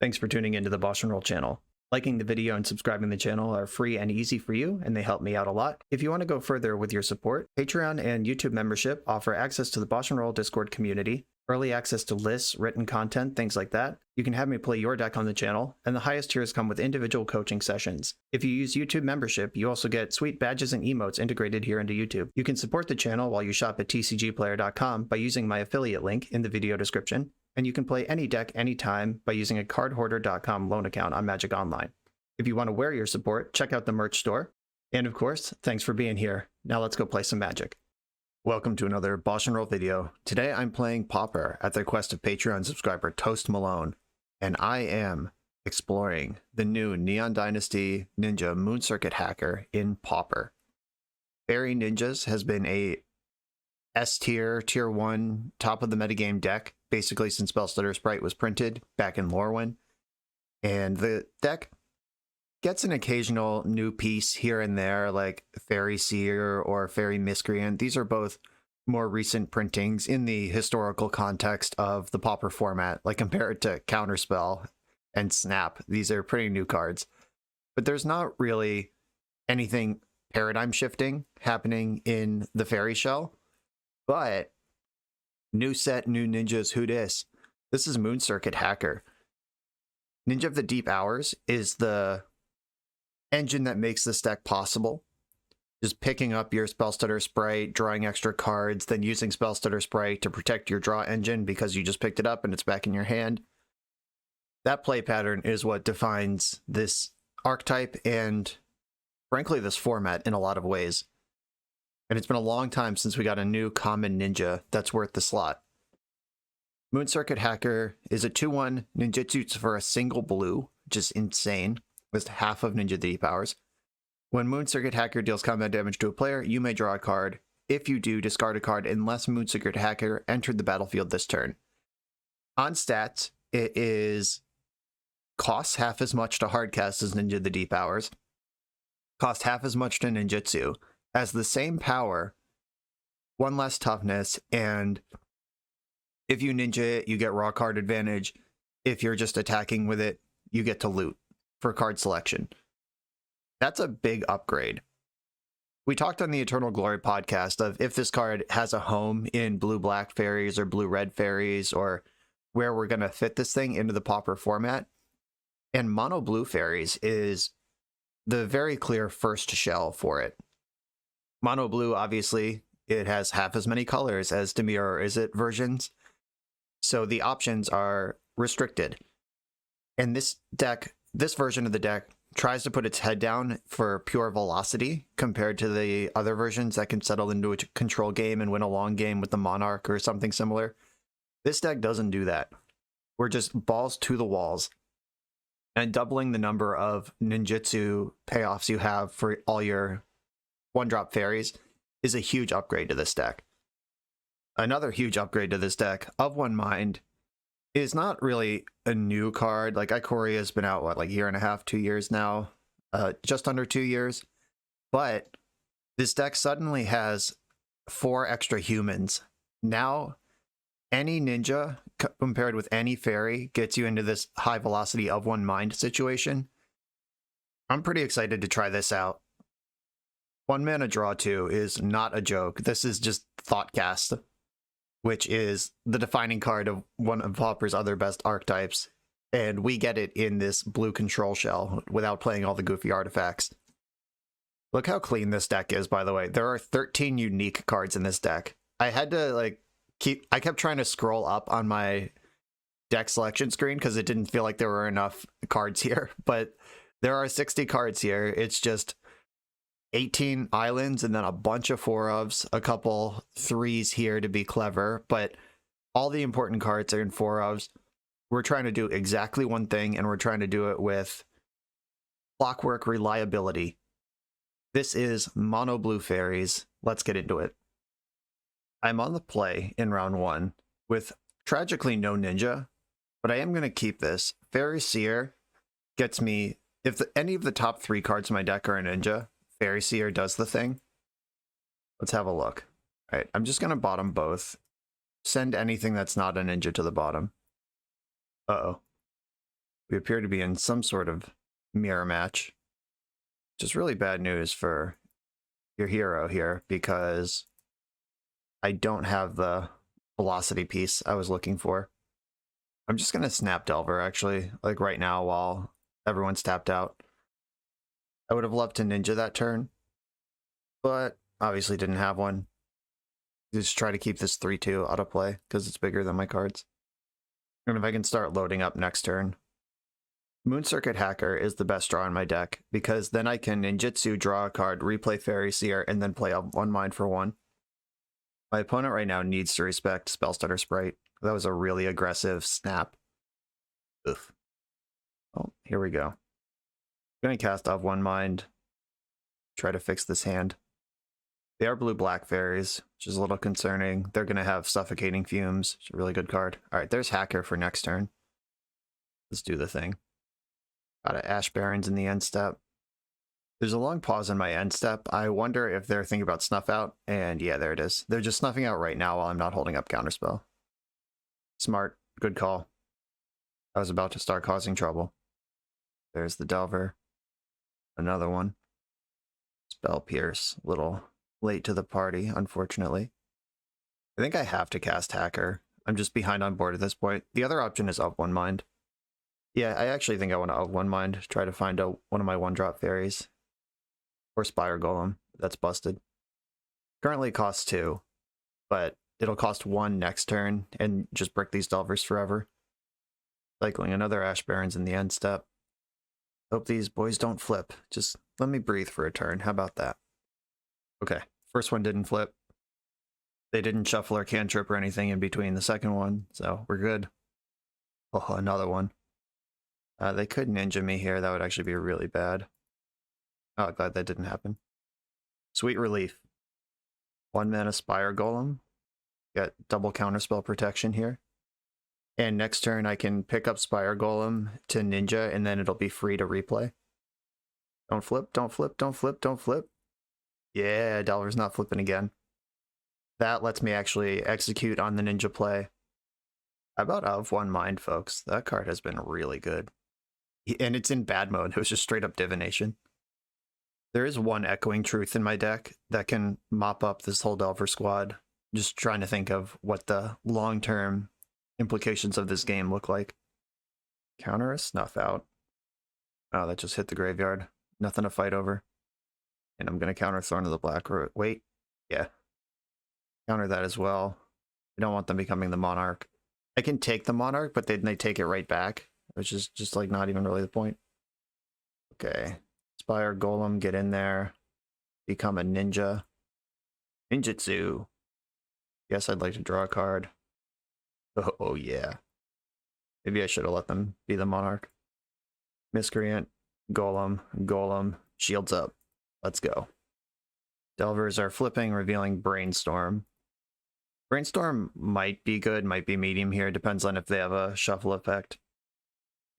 Thanks for tuning into the BoshNRoll channel. Liking the video and subscribing to the channel are free and easy for you, and they help me out a lot. If you want to go further with your support, Patreon and YouTube membership offer access to the BoshNRoll Discord community, early access to lists, written content, things like that. You can have me play your deck on the channel, and the highest tiers come with individual coaching sessions. If you use YouTube membership, you also get sweet badges and emotes integrated here into YouTube. You can support the channel while you shop at tcgplayer.com by using my affiliate link in the video description, and you can play any deck anytime by using a cardhoarder.com loan account on Magic Online. If you want to wear your support, check out the merch store. And of course, thanks for being here. Now let's go play some Magic. Welcome to another BoshNRoll video. Today I'm playing Pauper at the request of Patreon subscriber Toast Malone, and I am exploring the new Neon Dynasty Ninja Moon Circuit Hacker in Pauper. Faerie Ninjas has been a S tier, tier 1, top of the metagame deck, basically since Spellstutter Sprite was printed back in Lorwyn. And the deck gets an occasional new piece here and there, like Faerie Seer or Faerie Miscreant. These are both more recent printings in the historical context of the Pauper format, like compared to Counterspell and Snap. These are pretty new cards. But there's not really anything paradigm shifting happening in the Faerie shell. But new set, new ninjas, who dis? This is Moon Circuit Hacker. Ninja of the Deep Hours is the engine that makes this deck possible. Just picking up your Spellstutter Sprite, drawing extra cards, then using Spellstutter Sprite to protect your draw engine because you just picked it up and it's back in your hand. That play pattern is what defines this archetype and, frankly, this format in a lot of ways. And it's been a long time since we got a new common ninja that's worth the slot. Moon Circuit Hacker is a 2/1 ninjutsu for a single blue, which is insane. With half of Ninja Deep Hours. When Moon Circuit Hacker deals combat damage to a player, you may draw a card. If you do, discard a card unless Moon Circuit Hacker entered the battlefield this turn. On stats, it costs half as much to hardcast as Ninja the Deep Hours. Costs half as much to ninjutsu. Has the same power, one less toughness, and if you ninja it, you get raw card advantage. If you're just attacking with it, you get to loot for card selection. That's a big upgrade. We talked on the Eternal Glory podcast of if this card has a home in blue-black fairies or blue-red fairies, or where we're going to fit this thing into the Pauper format. And mono-blue fairies is the very clear first shell for it. Mono-blue, obviously, it has half as many colors as Demir or Izzet versions, so the options are restricted. And this deck, this version of the deck tries to put its head down for pure velocity compared to the other versions that can settle into a control game and win a long game with the Monarch or something similar. This deck doesn't do that. We're just balls to the walls. And doubling the number of ninjutsu payoffs you have for all your one-drop fairies is a huge upgrade to this deck. Another huge upgrade to this deck, Of One Mind, is not really a new card. Like, Ikoria has been out, what, like a year and a half, 2 years now? Just under 2 years. But this deck suddenly has 4 extra humans. Now, any ninja compared with any fairy gets you into this high velocity Of One Mind situation. I'm pretty excited to try this out. 1 mana draw 2 is not a joke. This is just Thoughtcast, which is the defining card of one of Pauper's other best archetypes. And we get it in this blue control shell without playing all the goofy artifacts. Look how clean this deck is, by the way. There are 13 unique cards in this deck. I had to, I kept trying to scroll up on my deck selection screen because it didn't feel like there were enough cards here. But there are 60 cards here. It's just 18 islands and then a bunch of 4-ofs, a couple 3s here to be clever, but all the important cards are in 4-ofs. We're trying to do exactly one thing, and we're trying to do it with clockwork reliability. This is mono blue fairies. Let's get into it. I'm on the play in round 1 with tragically no ninja, but I am going to keep this. Faerie Seer gets me, if any of the top 3 cards in my deck are a ninja, Faerie Seer does the thing. Let's have a look. All right, I'm just going to bottom both. Send anything that's not a ninja to the bottom. Uh-oh. We appear to be in some sort of mirror match, which is really bad news for your hero here, because I don't have the velocity piece I was looking for. I'm just going to snap Delver, actually, like right now while everyone's tapped out. I would have loved to ninja that turn, but obviously didn't have one. Just try to keep this 3-2 out of play because it's bigger than my cards. And if I can start loading up next turn. Moon Circuit Hacker is the best draw in my deck, because then I can ninjutsu, draw a card, replay Faerie Seer, and then play up 1 mind for 1. My opponent right now needs to respect Spellstutter Sprite. That was a really aggressive snap. Oof. Oh, here we go. I'm going to cast off 1 mind. Try to fix this hand. They are blue-black fairies, which is a little concerning. They're going to have Suffocating Fumes. It's a really good card. Alright, there's Hacker for next turn. Let's do the thing. Got a Ash Barrens in the end step. There's a long pause in my end step. I wonder if they're thinking about Snuff Out, and yeah, there it is. They're just snuffing out right now while I'm not holding up Counterspell. Smart. Good call. I was about to start causing trouble. There's the Delver. Another one. Spell Pierce. Little late to the party, unfortunately. I think I have to cast Hacker. I'm just behind on board at this point. The other option is up 1 mind. Yeah, I actually think I want to up 1 mind. Try to find one of my 1-drop fairies. Or Spire Golem. That's busted. Currently it costs 2, but it'll cost 1 next turn and just brick these Delvers forever. Cycling another Ash Barrens in the end step. Hope these boys don't flip. Just let me breathe for a turn. How about that? Okay, first one didn't flip. They didn't shuffle or cantrip or anything in between the second one, so we're good. Oh, another one. They could ninja me here. That would actually be really bad. Oh, glad that didn't happen. Sweet relief. 1 mana Spire Golem. Got double counterspell protection here. And next turn I can pick up Spire Golem to ninja, and then it'll be free to replay. Don't flip, don't flip, don't flip, don't flip. Yeah, Delver's not flipping again. That lets me actually execute on the ninja play. How about of 1 mind, folks? That card has been really good. And it's in bad mode. It was just straight up divination. There is 1 Echoing Truth in my deck that can mop up this whole Delver squad. Just trying to think of what the long-term implications of this game look like. Counter a Snuff Out. Oh, that just hit the graveyard. Nothing to fight over. And I'm going to counter Thorn of the Blackroot. Wait. Yeah. Counter that as well. I don't want them becoming the Monarch. I can take the Monarch, but then they take it right back, which is just like not even really the point. Okay. Spire Golem, get in there. Become a ninja. Ninjutsu. Guess I'd like to draw a card. Oh yeah. Maybe I should have let them be the Monarch. Miscreant. Golem. Golem. Shields up. Let's go. Delvers are flipping, revealing Brainstorm. Brainstorm might be good, might be medium here. Depends on if they have a shuffle effect.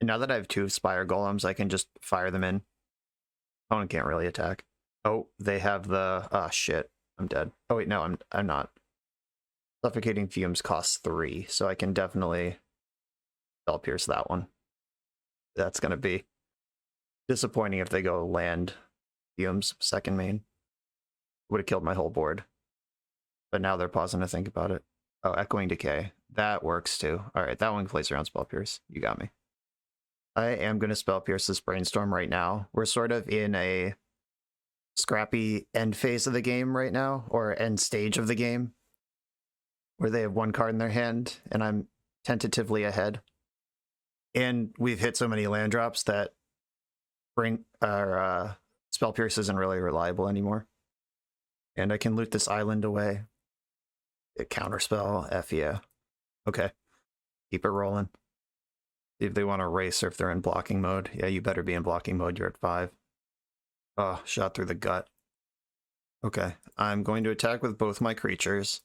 And now that I have 2 Spire Golems, I can just fire them in. Opponent can't really attack. Oh, they have the... Ah, shit. I'm dead. Oh, wait, no, I'm not. Suffocating Fumes costs 3, so I can definitely Spell Pierce that one. That's going to be disappointing if they go land Fumes, second main. Would have killed my whole board. But now they're pausing to think about it. Oh, Echoing Decay. That works too. Alright, that one plays around Spell Pierce. You got me. I am going to Spell Pierce this Brainstorm right now. We're sort of in a scrappy end phase of the game right now, or end stage of the game, where they have 1 card in their hand, and I'm tentatively ahead. And we've hit so many land drops that Spell Pierce isn't really reliable anymore. And I can loot this island away. A counterspell, F yeah. Okay, keep it rolling. See if they want to race or if they're in blocking mode. Yeah, you better be in blocking mode, you're at 5. Oh, shot through the gut. Okay, I'm going to attack with both my creatures.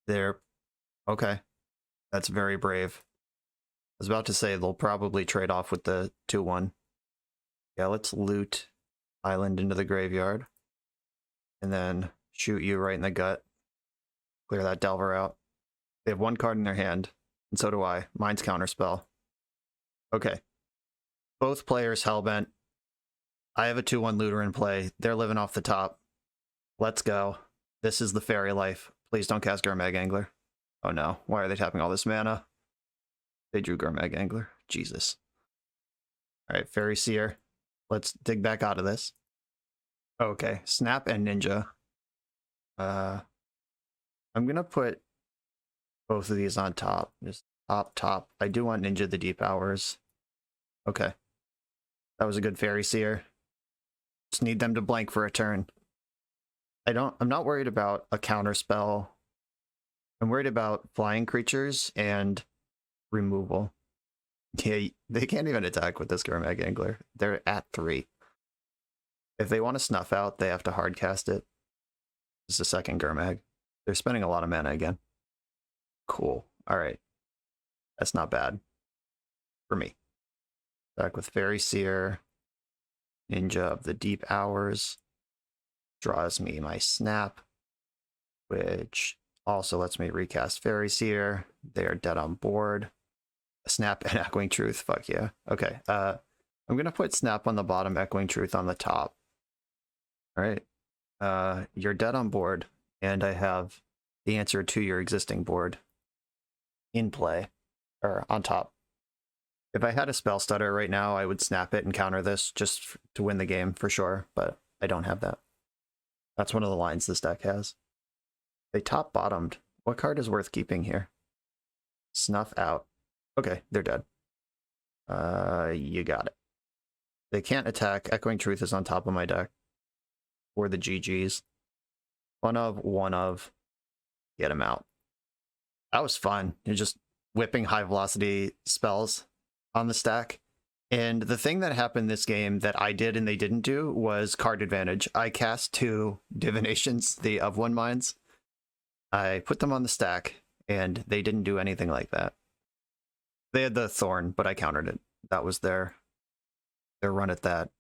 They're... Okay, that's very brave. I was about to say they'll probably trade off with the 2-1. Yeah, let's loot island into the graveyard. And then shoot you right in the gut. Clear that Delver out. They have 1 card in their hand, and so do I. Mine's Counterspell. Okay, Both players hellbent. I have a 2/1 looter in play. They're living off the top. Let's go. This is the Faerie life. Please don't cast Gurmag Angler. Oh no, why are they tapping all this mana? They drew Gurmag Angler. Jesus. Alright, Faerie Seer. Let's dig back out of this. Okay, Snap and Ninja. I'm gonna put both of these on top. Just top. I do want Ninja the Deep Hours. Okay. That was a good Faerie Seer. Just need them to blank for a turn. I'm not worried about a counter spell. I'm worried about flying creatures and removal. Yeah, they can't even attack with this Gurmag Angler. They're at 3. If they want to snuff out, they have to hard cast it. This is the second Gurmag. They're spending a lot of mana again. Cool. Alright. That's not bad. For me. Back with Faerie Seer. Ninja of the Deep Hours. Draws me my Snap. Which also lets me recast Faerie Seer. They are dead on board. Snap and Echoing Truth. Fuck yeah. Okay. I'm going to put Snap on the bottom, Echoing Truth on the top. Alright. You're dead on board. And I have the answer to your existing board in play. Or on top. If I had a spell stutter right now, I would snap it and counter this just to win the game for sure, but I don't have that. That's one of the lines this deck has. They top-bottomed. What card is worth keeping here? Snuff out. Okay, they're dead. You got it. They can't attack. Echoing Truth is on top of my deck. Or the GGs. One of. Get him out. That was fun. You're just whipping high-velocity spells on the stack. And the thing that happened this game that I did and they didn't do was card advantage. I cast 2 divinations, the of 1 mines. I put them on the stack, and they didn't do anything like that. They had the Thorn, but I countered it. That was their run at that.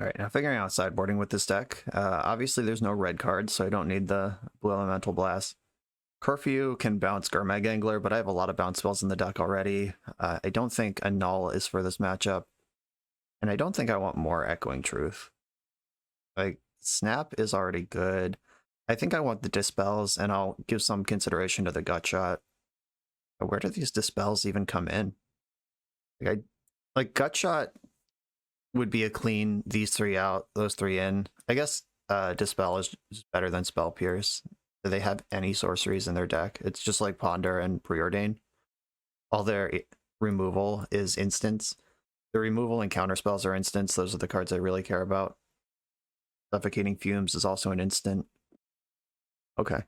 Alright, now figuring out sideboarding with this deck. Obviously there's no red cards, so I don't need the Blue Elemental Blast. Curfew can bounce Gurmag Angler, but I have a lot of bounce spells in the deck already. I don't think a Null is for this matchup. And I don't think I want more Echoing Truth. Like, Snap is already good. I think I want the Dispels, and I'll give some consideration to the Gut Shot. But where do these Dispels even come in? Like Gut Shot would be a clean these 3 out, those 3 in. I guess Dispel is better than Spell Pierce. Do they have any sorceries in their deck? It's just like Ponder and Preordain. All their removal is instants. The removal and counter spells are instants. Those are the cards I really care about. Suffocating Fumes is also an instant. Okay.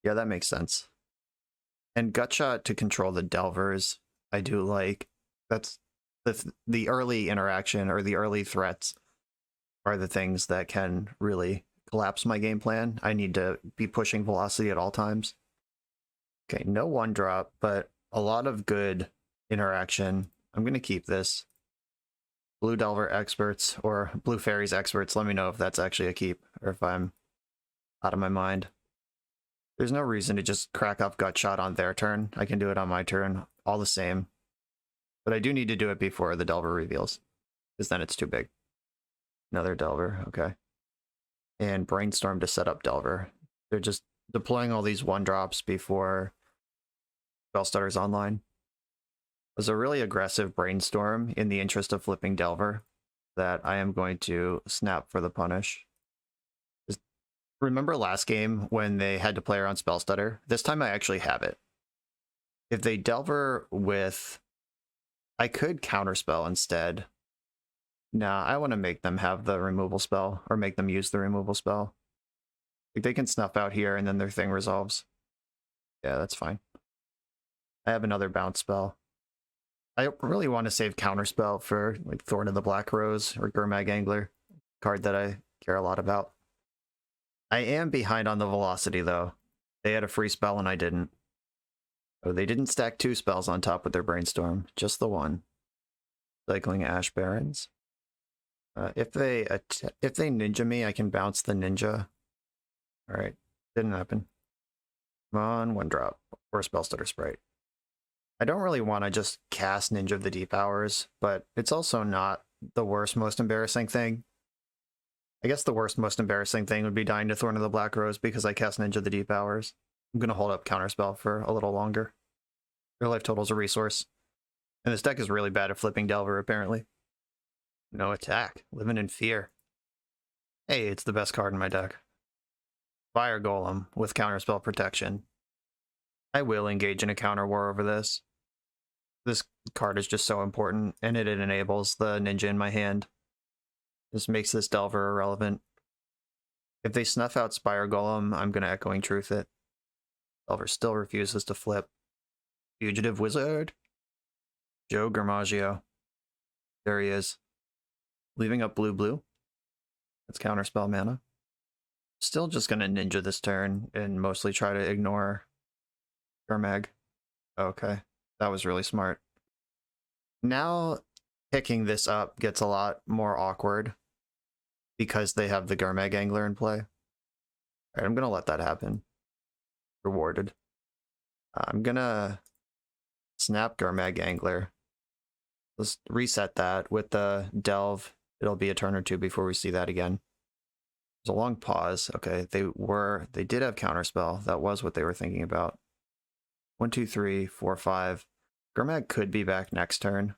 Yeah, that makes sense. And Gutshot to control the Delvers, I do like. That's the early interaction or the early threats are the things that can really collapse my game plan. I need to be pushing velocity at all times. Okay, no 1-drop, but a lot of good interaction. I'm going to keep this. Blue Delver experts or Blue Fairies experts, let me know if that's actually a keep or if I'm out of my mind. There's no reason to just crack off Gut Shot on their turn. I can do it on my turn, all the same. But I do need to do it before the Delver reveals, because then it's too big. Another Delver, okay. And Brainstorm to set up Delver. They're just deploying all these 1-drops before Spellstarter's online. It was a really aggressive Brainstorm in the interest of flipping Delver that I am going to snap for the punish. Just remember last game when they had to play around Spellstutter? This time I actually have it. If they Delver with... I could counterspell instead. Nah, I want to make them have the removal spell, or make them use the removal spell. Like they can snuff out here and then their thing resolves. Yeah, that's fine. I have another bounce spell. I really want to save counterspell for like Thorn of the Black Rose or Gurmag Angler, card that I care a lot about. I am behind on the velocity though. They had a free spell and I didn't. Oh, they didn't stack 2 spells on top with their Brainstorm, just the 1. Cycling Ash Barrens. If they ninja me, I can bounce the ninja. Alright, didn't happen. Come on, 1-drop. Or Spellstutter Sprite. I don't really want to just cast Ninja of the Deep Hours, but it's also not the worst, most embarrassing thing. I guess the worst, most embarrassing thing would be dying to Thorn of the Black Rose because I cast Ninja of the Deep Hours. I'm going to hold up Counterspell for a little longer. Your life total is a resource. And this deck is really bad at flipping Delver, apparently. No attack. Living in fear. Hey, it's the best card in my deck. Fire Golem with Counterspell protection. I will engage in a counter war over this. This card is just so important, and it enables the Ninja in my hand. This makes this Delver irrelevant. If they snuff out Spire Golem, I'm going to Echoing Truth it. Delver still refuses to flip. Fugitive Wizard. Joe Garmaggio. There he is. Leaving up blue. That's Counterspell mana. Still just going to Ninja this turn and mostly try to ignore Gurmag. Okay, that was really smart. Now picking this up gets a lot more awkward because they have the Gurmag Angler in play. All right, I'm going to let that happen. Rewarded. I'm going to snap Gurmag Angler. Let's reset that with the Delve. It'll be a turn or two before we see that again. There's a long pause. Okay, they did have Counterspell. That was what they were thinking about. 1, 2, 3, 4, 5. Gurmag could be back next turn.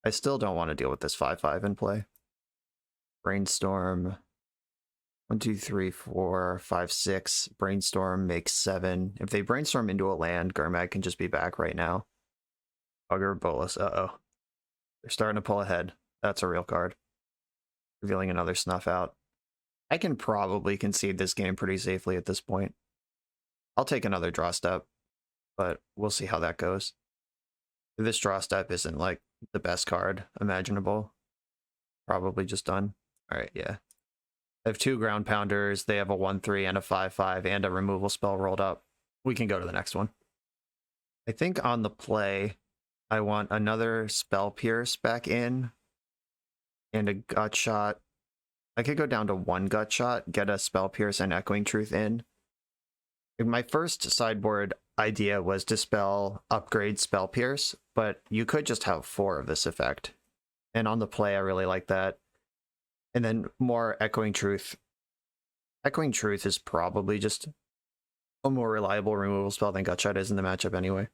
I still don't want to deal with this 5/5 in play. Brainstorm. 1, 2, 3, 4, 5, 6. Brainstorm makes 7. If they brainstorm into a land, Gurmag can just be back right now. Bugger Bolus. Uh-oh. They're starting to pull ahead. That's a real card. Revealing another snuff out. I can probably concede this game pretty safely at this point. I'll take another draw step, but we'll see how that goes. This draw step isn't like the best card imaginable. Probably just done. Alright, yeah. I have 2 ground pounders, they have a 1/3 and a 5/5 and a removal spell rolled up. We can go to the next one. I think on the play, I want another Spell Pierce back in and a Gut Shot. I could go down to 1 Gut Shot, get a Spell Pierce and Echoing Truth in. My first sideboard idea was Dispel, upgrade Spell Pierce, but you could just have 4 of this effect. And on the play, I really like that. And then more Echoing Truth. Echoing Truth is probably just a more reliable removal spell than Gut Shot is in the matchup anyway.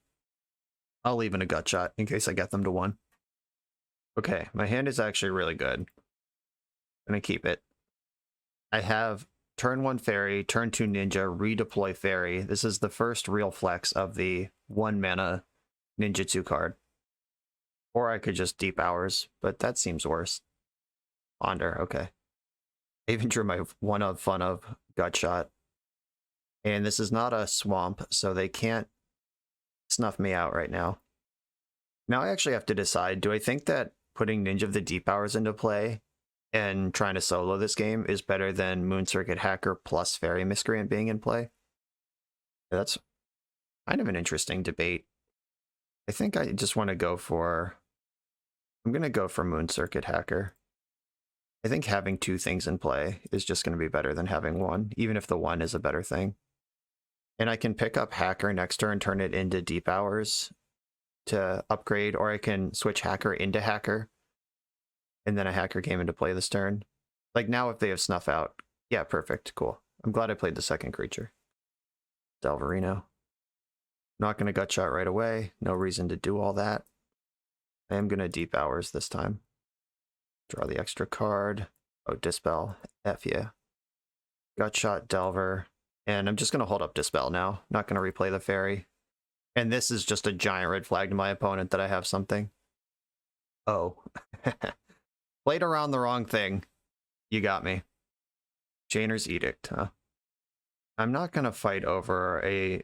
I'll leave in a Gut Shot in case I get them to 1. Okay, my hand is actually really good. I'm gonna keep it. I have turn 1 Faerie, turn 2 Ninja, redeploy Faerie. This is the first real flex of the 1 mana ninjutsu card. Or I could just Deep Hours, but that seems worse. Ponder, okay. I even drew my one of fun of Gut Shot. And this is not a swamp, so they can't snuff me out right now. Now I actually have to decide, do I think that putting Ninja of the Deep Hours into play and trying to solo this game is better than Moon Circuit Hacker plus Faerie Miscreant being in play? That's kind of an interesting debate. I think I just want to go for... I'm going to go for Moon Circuit Hacker. I think having 2 things in play is just going to be better than having 1, even if the 1 is a better thing. And I can pick up Hacker next turn, turn it into Deep Hours to upgrade, or I can switch Hacker into Hacker, and then a Hacker came into play this turn. Like now if they have Snuff out, yeah, perfect, cool. I'm glad I played the second creature. Delverino. Not going to Gut Shot right away, no reason to do all that. I am going to Deep Hours this time. Draw the extra card. Oh, Dispel. F yeah. Gut Shot, Delver. And I'm just going to hold up Dispel now. Not going to replay the Faerie. And this is just a giant red flag to my opponent that I have something. Oh. Played around the wrong thing. You got me. Chainer's Edict, huh? I'm not going to fight over a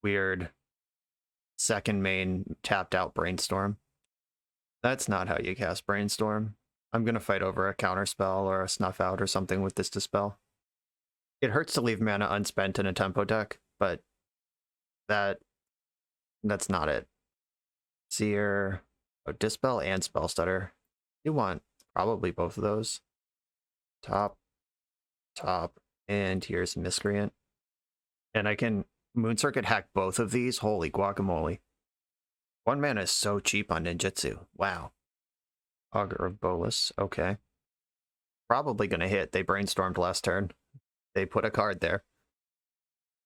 weird second main tapped out Brainstorm. That's not how you cast Brainstorm. I'm going to fight over a Counterspell or a Snuff Out or something with this Dispel. It hurts to leave mana unspent in a tempo deck, but that's not it. Seer, oh, Dispel and Spell Stutter. You want probably both of those. Top, and here's Miscreant. And I can Moon Circuit hack both of these. Holy guacamole. 1 mana is so cheap on ninjutsu. Wow. Augur of Bolus. Okay. Probably gonna hit. They brainstormed last turn. They put a card there.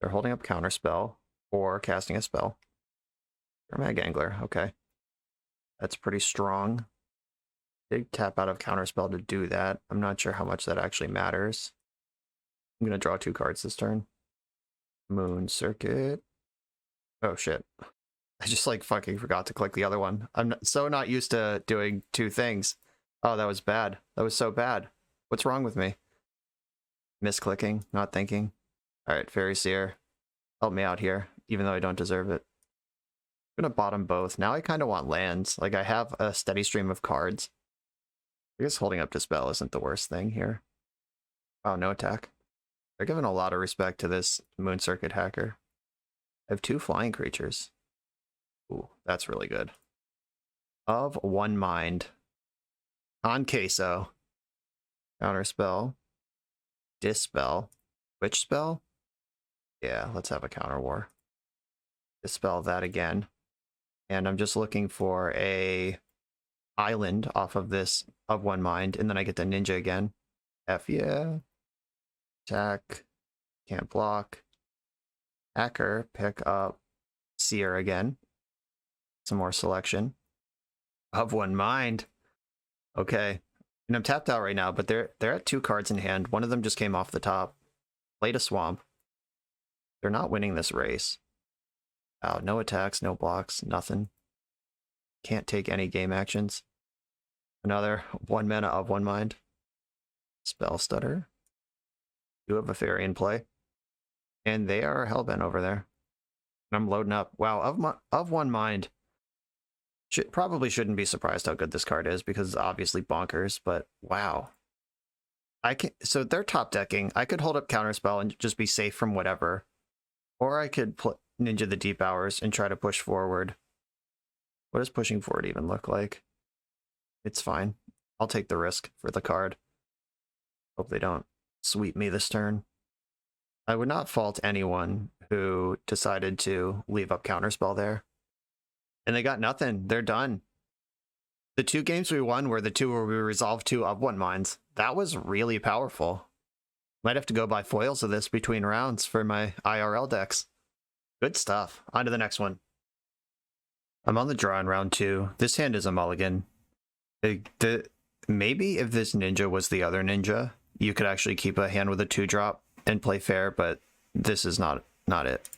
They're holding up Counterspell or casting a spell. Mag Angler. Okay. That's pretty strong. Big tap out of Counterspell to do that. I'm not sure how much that actually matters. I'm gonna draw 2 cards this turn. Moon Circuit. Oh shit. I just like fucking forgot to click the other one. I'm so not used to doing 2 things. Oh, that was bad. That was so bad. What's wrong with me? Misclicking, not thinking. Alright, Faerie Seer. Help me out here, even though I don't deserve it. I'm gonna bottom both. Now I kind of want lands. Like, I have a steady stream of cards. I guess holding up Dispel isn't the worst thing here. Oh, no attack. They're giving a lot of respect to this Moon Circuit hacker. I have 2 flying creatures. Ooh, that's really good. Of One Mind. On Queso. Counterspell. Dispel. Witch Spell? Yeah, let's have a Counter War. Dispel that again. And I'm just looking for a island off of this Of One Mind, and then I get the Ninja again. F yeah. Attack. Can't block. Hacker. Pick up Seer again. Some more selection. Of One Mind. Okay. And I'm tapped out right now, but they're at 2 cards in hand. One of them just came off the top. Played a Swamp. They're not winning this race. Oh, no attacks, no blocks, nothing. Can't take any game actions. Another 1 mana Of One Mind. Spell Stutter. Do have a Faerie in play. And they are hellbent over there. I'm loading up. Wow, Of One Mind. Probably shouldn't be surprised how good this card is because it's obviously bonkers, but wow. So they're top decking. I could hold up Counterspell and just be safe from whatever. Or I could Ninja the Deep Hours and try to push forward. What does pushing forward even look like? It's fine. I'll take the risk for the card. Hope they don't sweep me this turn. I would not fault anyone who decided to leave up Counterspell there. And they got nothing. They're done. The 2 games we won were the 2 where we resolved 2 Of One Minds. That was really powerful. Might have to go buy foils of this between rounds for my IRL decks. Good stuff. On to the next one. I'm on the draw in round 2. This hand is a mulligan. Maybe if this ninja was the other ninja, you could actually keep a hand with a 2-drop and play fair, but this is not it.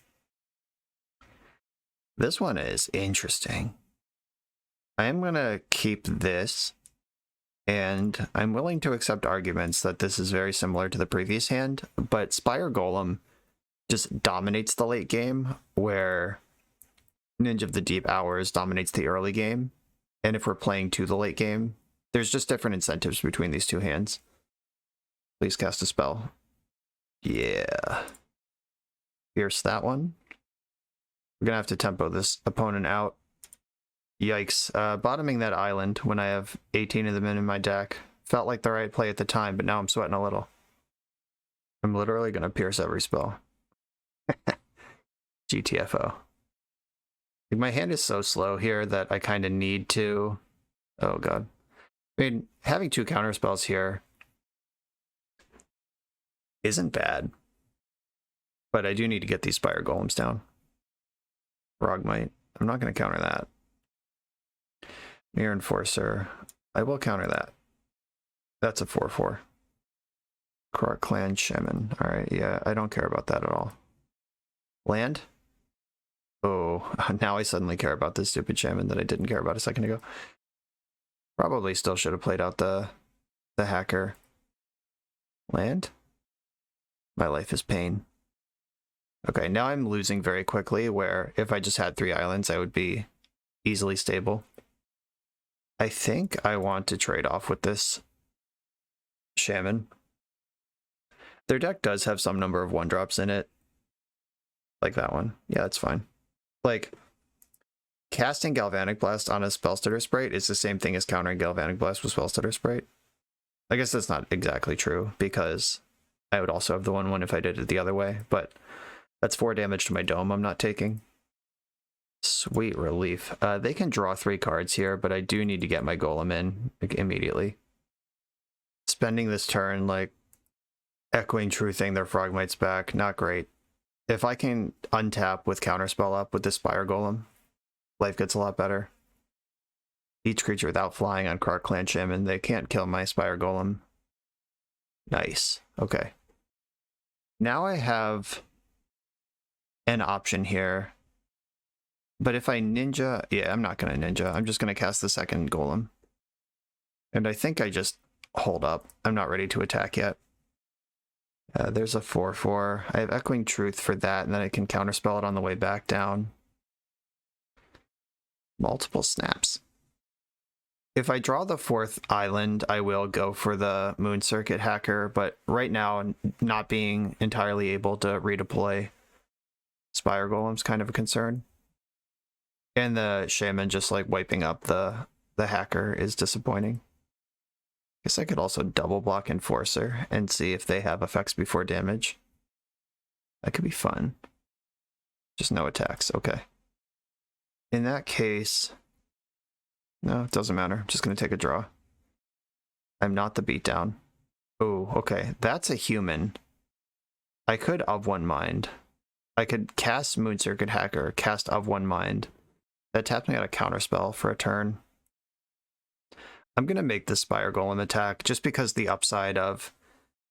This one is interesting. I am going to keep this, and I'm willing to accept arguments that this is very similar to the previous hand, but Spire Golem just dominates the late game, where Ninja of the Deep Hours dominates the early game, and if we're playing to the late game, there's just different incentives between these 2 hands. Please cast a spell. Yeah. Pierce that one. We're gonna have to tempo this opponent out. Yikes. Bottoming that island when I have 18 of them in my deck felt like the right play at the time, but now I'm sweating a little. I'm literally gonna pierce every spell. GTFO. Like, my hand is so slow here that I kind of need to... Oh god. I mean, having 2 counterspells here isn't bad. But I do need to get these Spire Golems down. Frogmite. I'm not going to counter that. Mirror Enforcer. I will counter that. That's a 4/4. Krark Clan Shaman. Alright, yeah, I don't care about that at all. Land? Oh, now I suddenly care about this stupid Shaman that I didn't care about a second ago. Probably still should have played out the hacker. Land? My life is pain. Okay, now I'm losing very quickly, where if I just had 3 islands, I would be easily stable. I think I want to trade off with this Shaman. Their deck does have some number of 1-drops in it. Like that one. Yeah, that's fine. Like, casting Galvanic Blast on a Spellstutter Sprite is the same thing as countering Galvanic Blast with Spellstutter Sprite. I guess that's not exactly true, because I would also have the 1/1 if I did it the other way, but that's 4 damage to my dome I'm not taking. Sweet relief. They can draw 3 cards here, but I do need to get my golem in like, immediately. Spending this turn, like, echoing truthing their Frogmites back, not great. If I can untap with Counterspell up with this Spire Golem, life gets a lot better. Each creature without flying on Krark Clan Shaman, they can't kill my Spire Golem. Nice. Okay. Now I have an option here. But if I ninja... Yeah, I'm not going to ninja. I'm just going to cast the second Golem. And I think I just hold up. I'm not ready to attack yet. There's a 4/4. I have Echoing Truth for that, and then I can counterspell it on the way back down. Multiple snaps. If I draw the 4th island, I will go for the Moon Circuit Hacker, but right now, not being entirely able to redeploy Spire Golem's kind of a concern. And the Shaman just like wiping up the Hacker is disappointing. Guess I could also double block Enforcer and see if they have effects before damage. That could be fun. Just no attacks, okay. In that case, no, it doesn't matter. I'm just going to take a draw. I'm not the beatdown. Oh, okay. That's a human. I could Of One Mind. I could cast Moon Circuit Hacker, cast Of One Mind. That taps me out a counterspell for a turn. I'm going to make the Spire Golem attack just because the upside of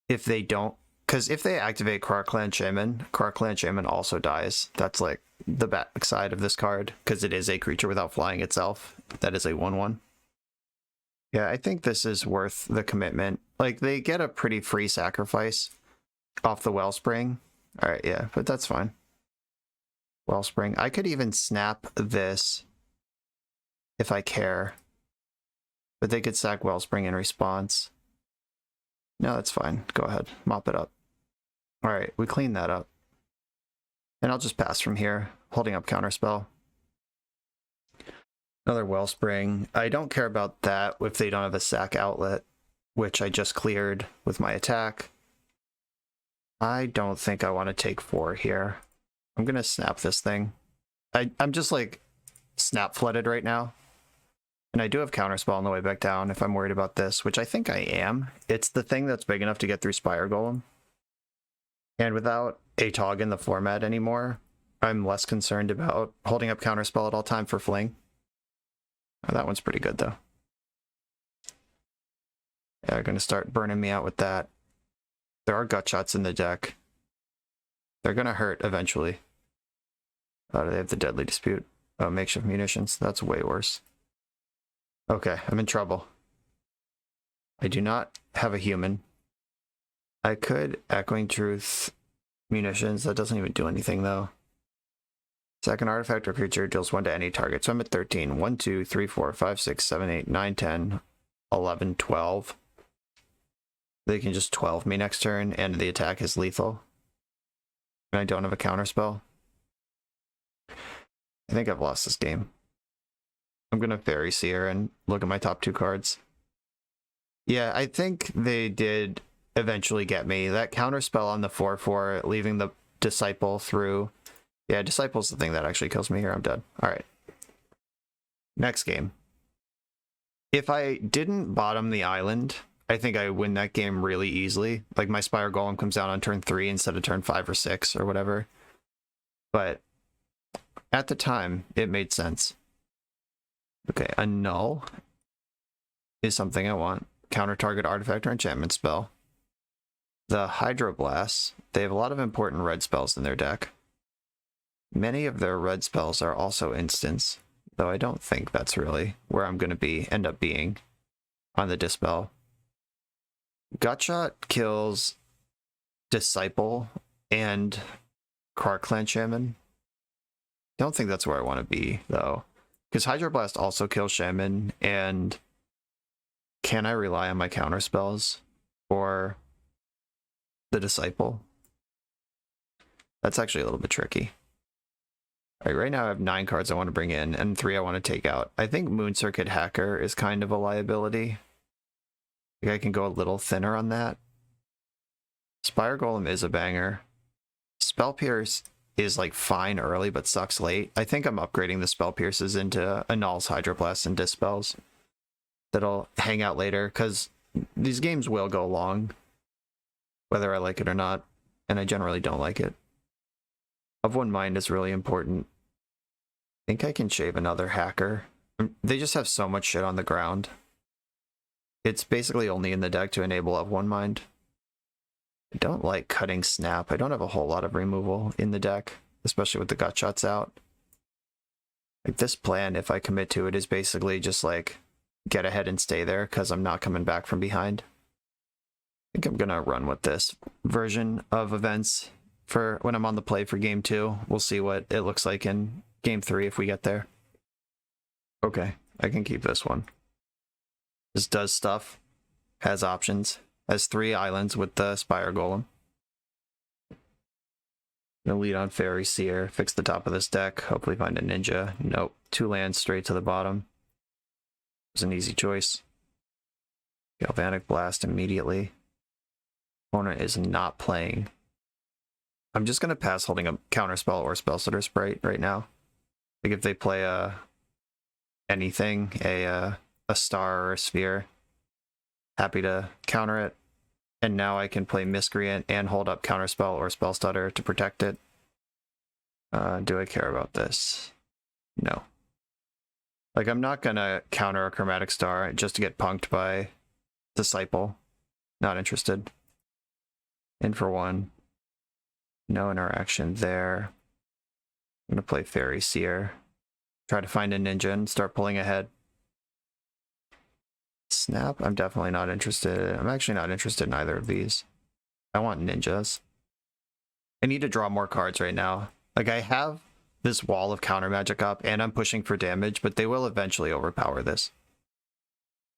if they don't... Because if they activate Krark Clan Shaman also dies. That's like the backside of this card, because it is a creature without flying itself. That is a 1/1. Yeah, I think this is worth the commitment. Like, they get a pretty free sacrifice off the Wellspring. Alright, yeah, but that's fine. Wellspring. I could even snap this if I care. But they could sack Wellspring in response. No, that's fine. Go ahead. Mop it up. Alright, we clean that up. And I'll just pass from here, holding up Counterspell. Another Wellspring. I don't care about that if they don't have a sack outlet, which I just cleared with my attack. I don't think I want to take 4 here. I'm going to snap this thing. I'm just like snap flooded right now. And I do have Counterspell on the way back down if I'm worried about this, which I think I am. It's the thing that's big enough to get through Spire Golem. And without a Tog in the format anymore, I'm less concerned about holding up Counterspell at all time for Fling. Oh, that one's pretty good, though. Yeah, they're going to start burning me out with that. There are gut shots in the deck. They're going to hurt eventually. Oh, do they have the Deadly Dispute? Oh, Makeshift Munitions. That's way worse. Okay, I'm in trouble. I do not have a human. I could Echoing Truth Munitions. That doesn't even do anything, though. Second artifact or creature deals 1 to any target. So I'm at 13. 1, 2, 3, 4, 5, 6, 7, 8, 9, 10, 11, 12. They can just 12 me next turn, and the attack is lethal. And I don't have a counterspell. I think I've lost this game. I'm going to Faerie Seer and look at my top 2 cards. Yeah, I think they did eventually get me. That counterspell on the 4/4, leaving the Disciple through. Yeah, Disciple's the thing that actually kills me here. I'm dead. Alright. Next game. If I didn't bottom the island, I think I win that game really easily. Like, my Spire Golem comes down on turn 3 instead of turn 5 or 6 or whatever. But at the time, it made sense. Okay, a null is something I want. Counter target artifact or enchantment spell. The Hydroblast, they have a lot of important red spells in their deck. Many of their red spells are also instants, though I don't think that's really where I'm going to end up being on the Dispel. Gutshot kills Disciple and Krark Clan Shaman. Don't think that's where I want to be, though. Because Hydroblast also kills Shaman, and can I rely on my counter spells for the Disciple? That's actually a little bit tricky. All right, right now I have 9 cards I want to bring in, and 3 I want to take out. I think Moon Circuit Hacker is kind of a liability. I think I can go a little thinner on that. Spire Golem is a banger. Spell Pierce is like fine early but sucks late. I think I'm upgrading the Spell Pierces into Annul's, Hydroblast, and Dispels. That'll hang out later, because these games will go long, whether I like it or not, and I generally don't like it. Of One Mind is really important. I think I can shave another Hacker. They just have so much shit on the ground. It's basically only in the deck to enable Of One Mind. I don't like Cutting Snap. I don't have a whole lot of removal in the deck, especially with the gut shots out. Like, this plan, if I commit to it, is basically just like get ahead and stay there because I'm not coming back from behind. I think I'm gonna run with this version of events for when I'm on the play for game 2. We'll see what it looks like in game 3 if we get there. Okay, I can keep this one. This does stuff, has options, has 3 islands with the Spire Golem. Gonna lead on Faerie Seer, fix the top of this deck, hopefully find a ninja. Nope, 2 lands straight to the bottom. It was an easy choice. Galvanic Blast immediately. Opponent is not playing. I'm just gonna pass holding a Counterspell or Spellstutter Sprite right now. Like if they play anything, a star or a sphere, happy to counter it. And now I can play Miscreant and hold up Counterspell or Spellstutter to protect it. Do I care about this? No. Like, I'm not gonna counter a Chromatic Star just to get punked by Disciple. Not interested. In for 1. No interaction there. I'm gonna play Faerie Seer. Try to find a ninja and start pulling ahead. Snap, I'm definitely not interested. I'm actually not interested in either of these. I want ninjas. I need to draw more cards right now. Like, I have this wall of counter magic up and I'm pushing for damage, but they will eventually overpower this.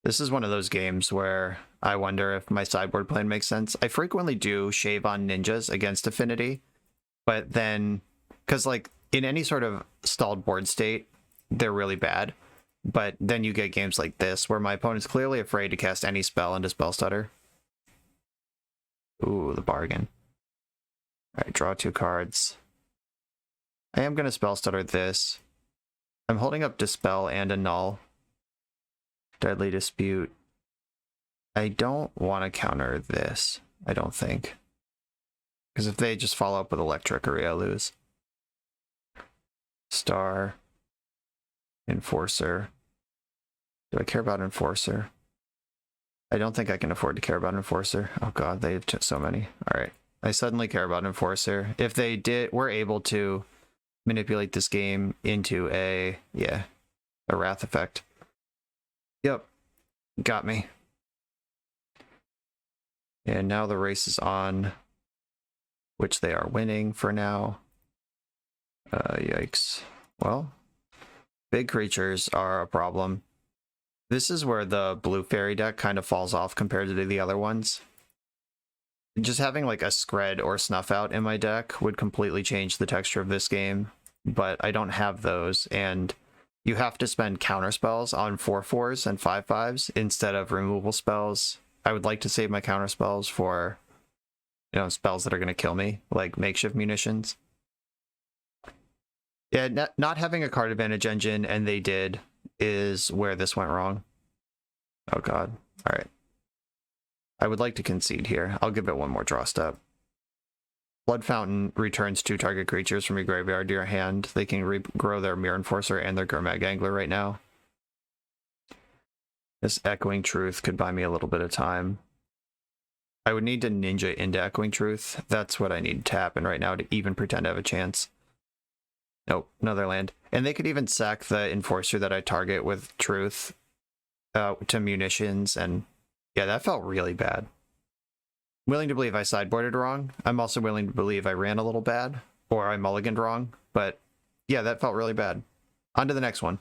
This is one of those games where I wonder if my sideboard plan makes sense. I frequently do shave on ninjas against Affinity, but then, because like in any sort of stalled board state, they're really bad. But then you get games like this, where my opponent's clearly afraid to cast any spell into Spellstutter. Ooh, the bargain. Alright, draw 2 cards. I am going to Spellstutter this. I'm holding up Dispel and Annul. Deadly Dispute. I don't want to counter this, I don't think. Because if they just follow up with Electrickery, I lose. Star. Enforcer. Do I care about Enforcer? I don't think I can afford to care about Enforcer. Oh god, they have so many. Alright. I suddenly care about Enforcer. If they were able to manipulate this game into a Wrath effect. Yep. Got me. And now the race is on, which they are winning for now. Yikes. Well, big creatures are a problem. This is where the blue fairy deck kind of falls off compared to the other ones. Just having like a Skred or Snuff Out in my deck would completely change the texture of this game, but I don't have those, and you have to spend counter spells on 4/4s and 5/5s instead of removal spells. I would like to save my counter spells for, spells that are going to kill me, like Makeshift Munitions. Yeah, not having a card advantage engine, and they did, is where this went wrong. Oh god. Alright. I would like to concede here. I'll give it one more draw step. Blood Fountain returns 2 target creatures from your graveyard to your hand. They can regrow their Mirror Enforcer and their Gurmag Angler right now. This Echoing Truth could buy me a little bit of time. I would need to ninja into Echoing Truth. That's what I need to happen right now to even pretend to have a chance. Nope, another land. And they could even sack the Enforcer that I target with Truth to Munitions, and yeah, that felt really bad. Willing to believe I sideboarded wrong. I'm also willing to believe I ran a little bad, or I mulliganed wrong, but yeah, that felt really bad. On to the next one.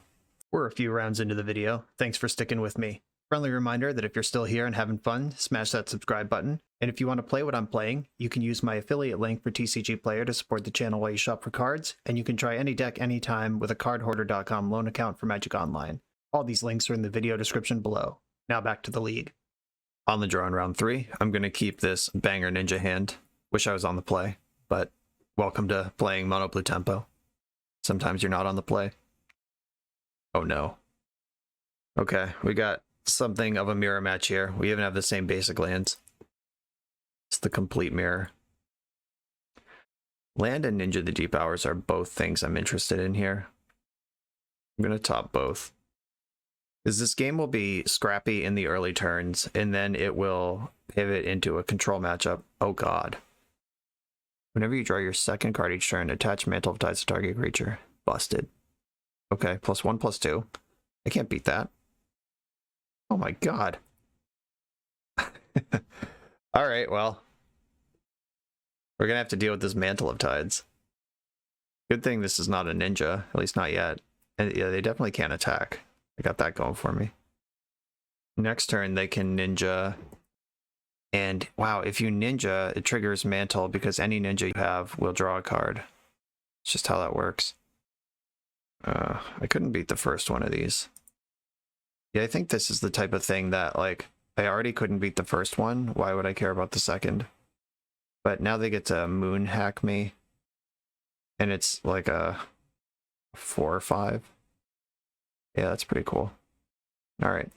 We're a few rounds into the video. Thanks for sticking with me. Friendly reminder that if you're still here and having fun, smash that subscribe button. And if you want to play what I'm playing, you can use my affiliate link for TCG Player to support the channel while you shop for cards, and you can try any deck anytime with a cardhoarder.com loan account for Magic Online. All these links are in the video description below. Now back to the league. On the draw in round 3, I'm going to keep this banger ninja hand. Wish I was on the play, but Welcome to playing Mono Blue Tempo. Sometimes you're not on the play. Oh no. Okay, we got something of a mirror match here. We even have the same basic lands. It's the complete mirror. Land and Ninja the Deep Hours are both things I'm interested in here. I'm going to top both. Because this game will be scrappy in the early turns, and then it will pivot into a control matchup. Oh god. Whenever you draw your second card each turn, attach Mantle of Tides to target creature. Busted. Okay, +1/+2. I can't beat that. Oh my god. Alright, well. We're gonna have to deal with this Mantle of Tides. Good thing this is not a ninja, at least not yet. And yeah, they definitely can't attack. I got that going for me. Next turn, they can ninja. And wow, if you ninja, it triggers Mantle because any ninja you have will draw a card. It's just how that works. I couldn't beat the first one of these. Yeah, I think this is the type of thing that, like, I already couldn't beat the first one. Why would I care about the second? But now they get to moon hack me. And it's like a 4 or 5. Yeah, that's pretty cool. Alright.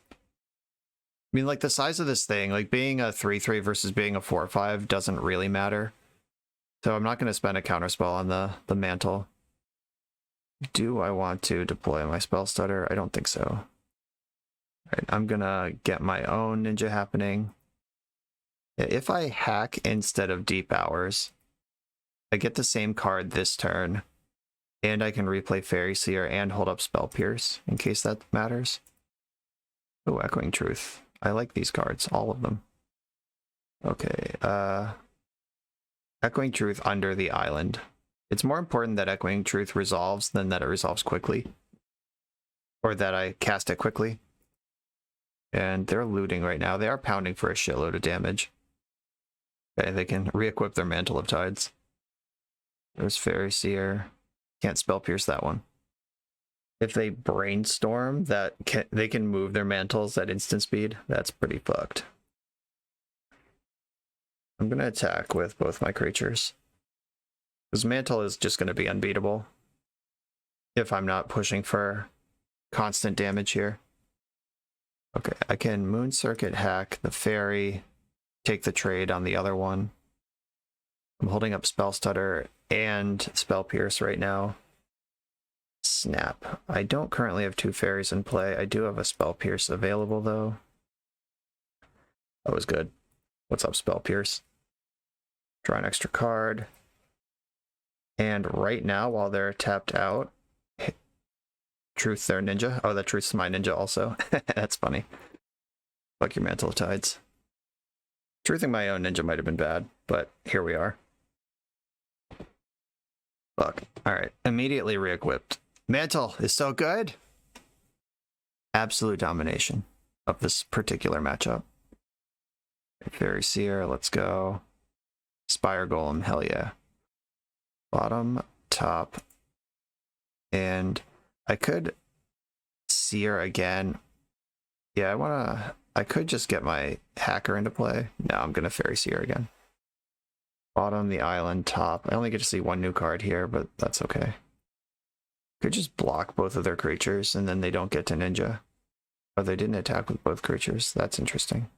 I mean, like, the size of this thing, like, being a 3/3 versus being a 4/5 doesn't really matter. So I'm not going to spend a counterspell on the Mantle. Do I want to deploy my spell stutter? I don't think so. All right, I'm going to get my own ninja happening. If I hack instead of Deep Hours, I get the same card this turn, and I can replay Faerie Seer and hold up Spell Pierce, in case that matters. Oh, Echoing Truth. I like these cards, all of them. Okay, Echoing Truth under the island. It's more important that Echoing Truth resolves than that it resolves quickly. Or that I cast it quickly. And they're looting right now. They are pounding for a shitload of damage. Okay, they can re-equip their Mantle of Tides. There's Faerie Seer. Can't Spell Pierce that one. If they Brainstorm, they can move their mantles at instant speed. That's pretty fucked. I'm going to attack with both my creatures. This Mantle is just going to be unbeatable if I'm not pushing for constant damage here. Okay, I can Moon Circuit hack the Faerie, take the trade on the other one. I'm holding up Spell Stutter and Spell Pierce right now. Snap. I don't currently have 2 fairies in play. I do have a Spell Pierce available, though. That was good. What's up, Spell Pierce? Draw an extra card. And right now, while they're tapped out, Truth their ninja. Oh, that Truth's my ninja also. That's funny. Fuck your Mantle of Tides. Truthing my own ninja might have been bad, but here we are. Fuck. Alright, immediately re-equipped. Mantle is so good. Absolute domination of this particular matchup. Faerie Seer, let's go. Spire Golem, hell yeah. Bottom, top, and I could Seer again. Yeah, I could just get my Hacker into play. No, I'm gonna Faerie Seer again. Bottom, the island, top. I only get to see 1 new card here, but that's okay. Could just block both of their creatures, and then they don't get to ninja. Oh, they didn't attack with both creatures. That's interesting.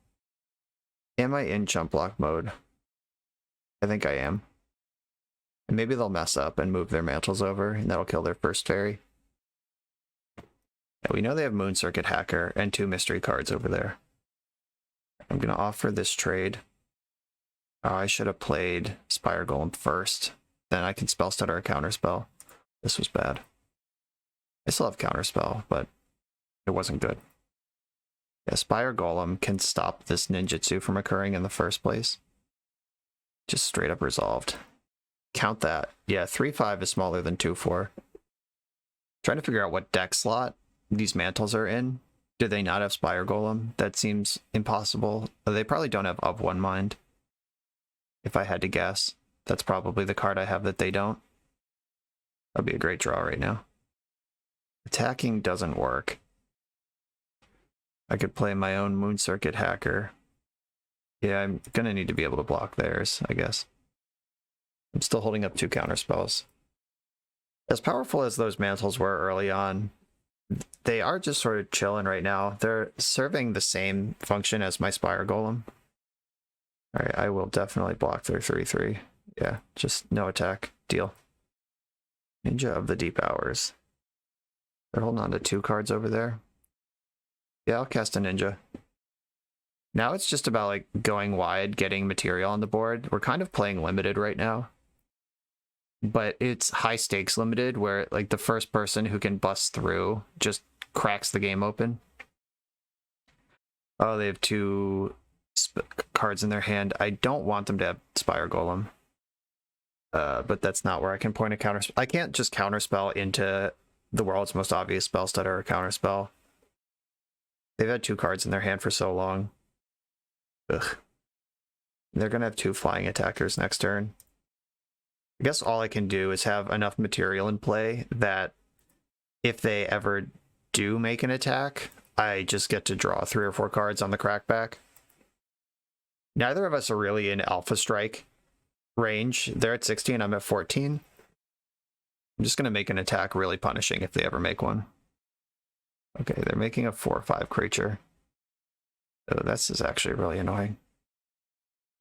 Am I in chump block mode? I think I am. And maybe they'll mess up and move their mantles over, and that'll kill their first fairy. Yeah, we know they have Moon Circuit Hacker and 2 mystery cards over there. I'm going to offer this trade. Oh, I should have played Spire Golem first. Then I can Spell Stutter a Counterspell. This was bad. I still have Counterspell, but it wasn't good. Yeah, Spire Golem can stop this ninjutsu from occurring in the first place. Just straight up resolved. Count that. Yeah, 3/5 is smaller than 2/4. Trying to figure out what deck slot these mantles are in. Do they not have Spire Golem? That seems impossible. They probably don't have Of One Mind. If I had to guess, that's probably the card I have that they don't. That'd be a great draw right now. Attacking doesn't work. I could play my own Moon Circuit Hacker. Yeah, I'm gonna need to be able to block theirs, I guess. I'm still holding up 2 counter spells. As powerful as those mantles were early on, they are just sort of chilling right now. They're serving the same function as my Spire Golem. Alright, I will definitely block their 3/3. Yeah, just no attack. Deal. Ninja of the Deep Hours. They're holding on to 2 cards over there. Yeah, I'll cast a Ninja. Now it's just about like going wide, getting material on the board. We're kind of playing limited right now. But it's high stakes limited where like the first person who can bust through just cracks the game open. Oh, they have 2 cards in their hand. I don't want them to have Spire Golem. But that's not where I can point a counter. I can't just counterspell into the world's most obvious spell stutter or counterspell. They've had 2 cards in their hand for so long. Ugh. They're gonna have 2 flying attackers next turn. I guess all I can do is have enough material in play that if they ever do make an attack, I just get to draw 3 or 4 cards on the crackback. Neither of us are really in Alpha Strike range. They're at 16, I'm at 14. I'm just going to make an attack really punishing if they ever make one. Okay, they're making a 4/5 creature. Oh, this is actually really annoying.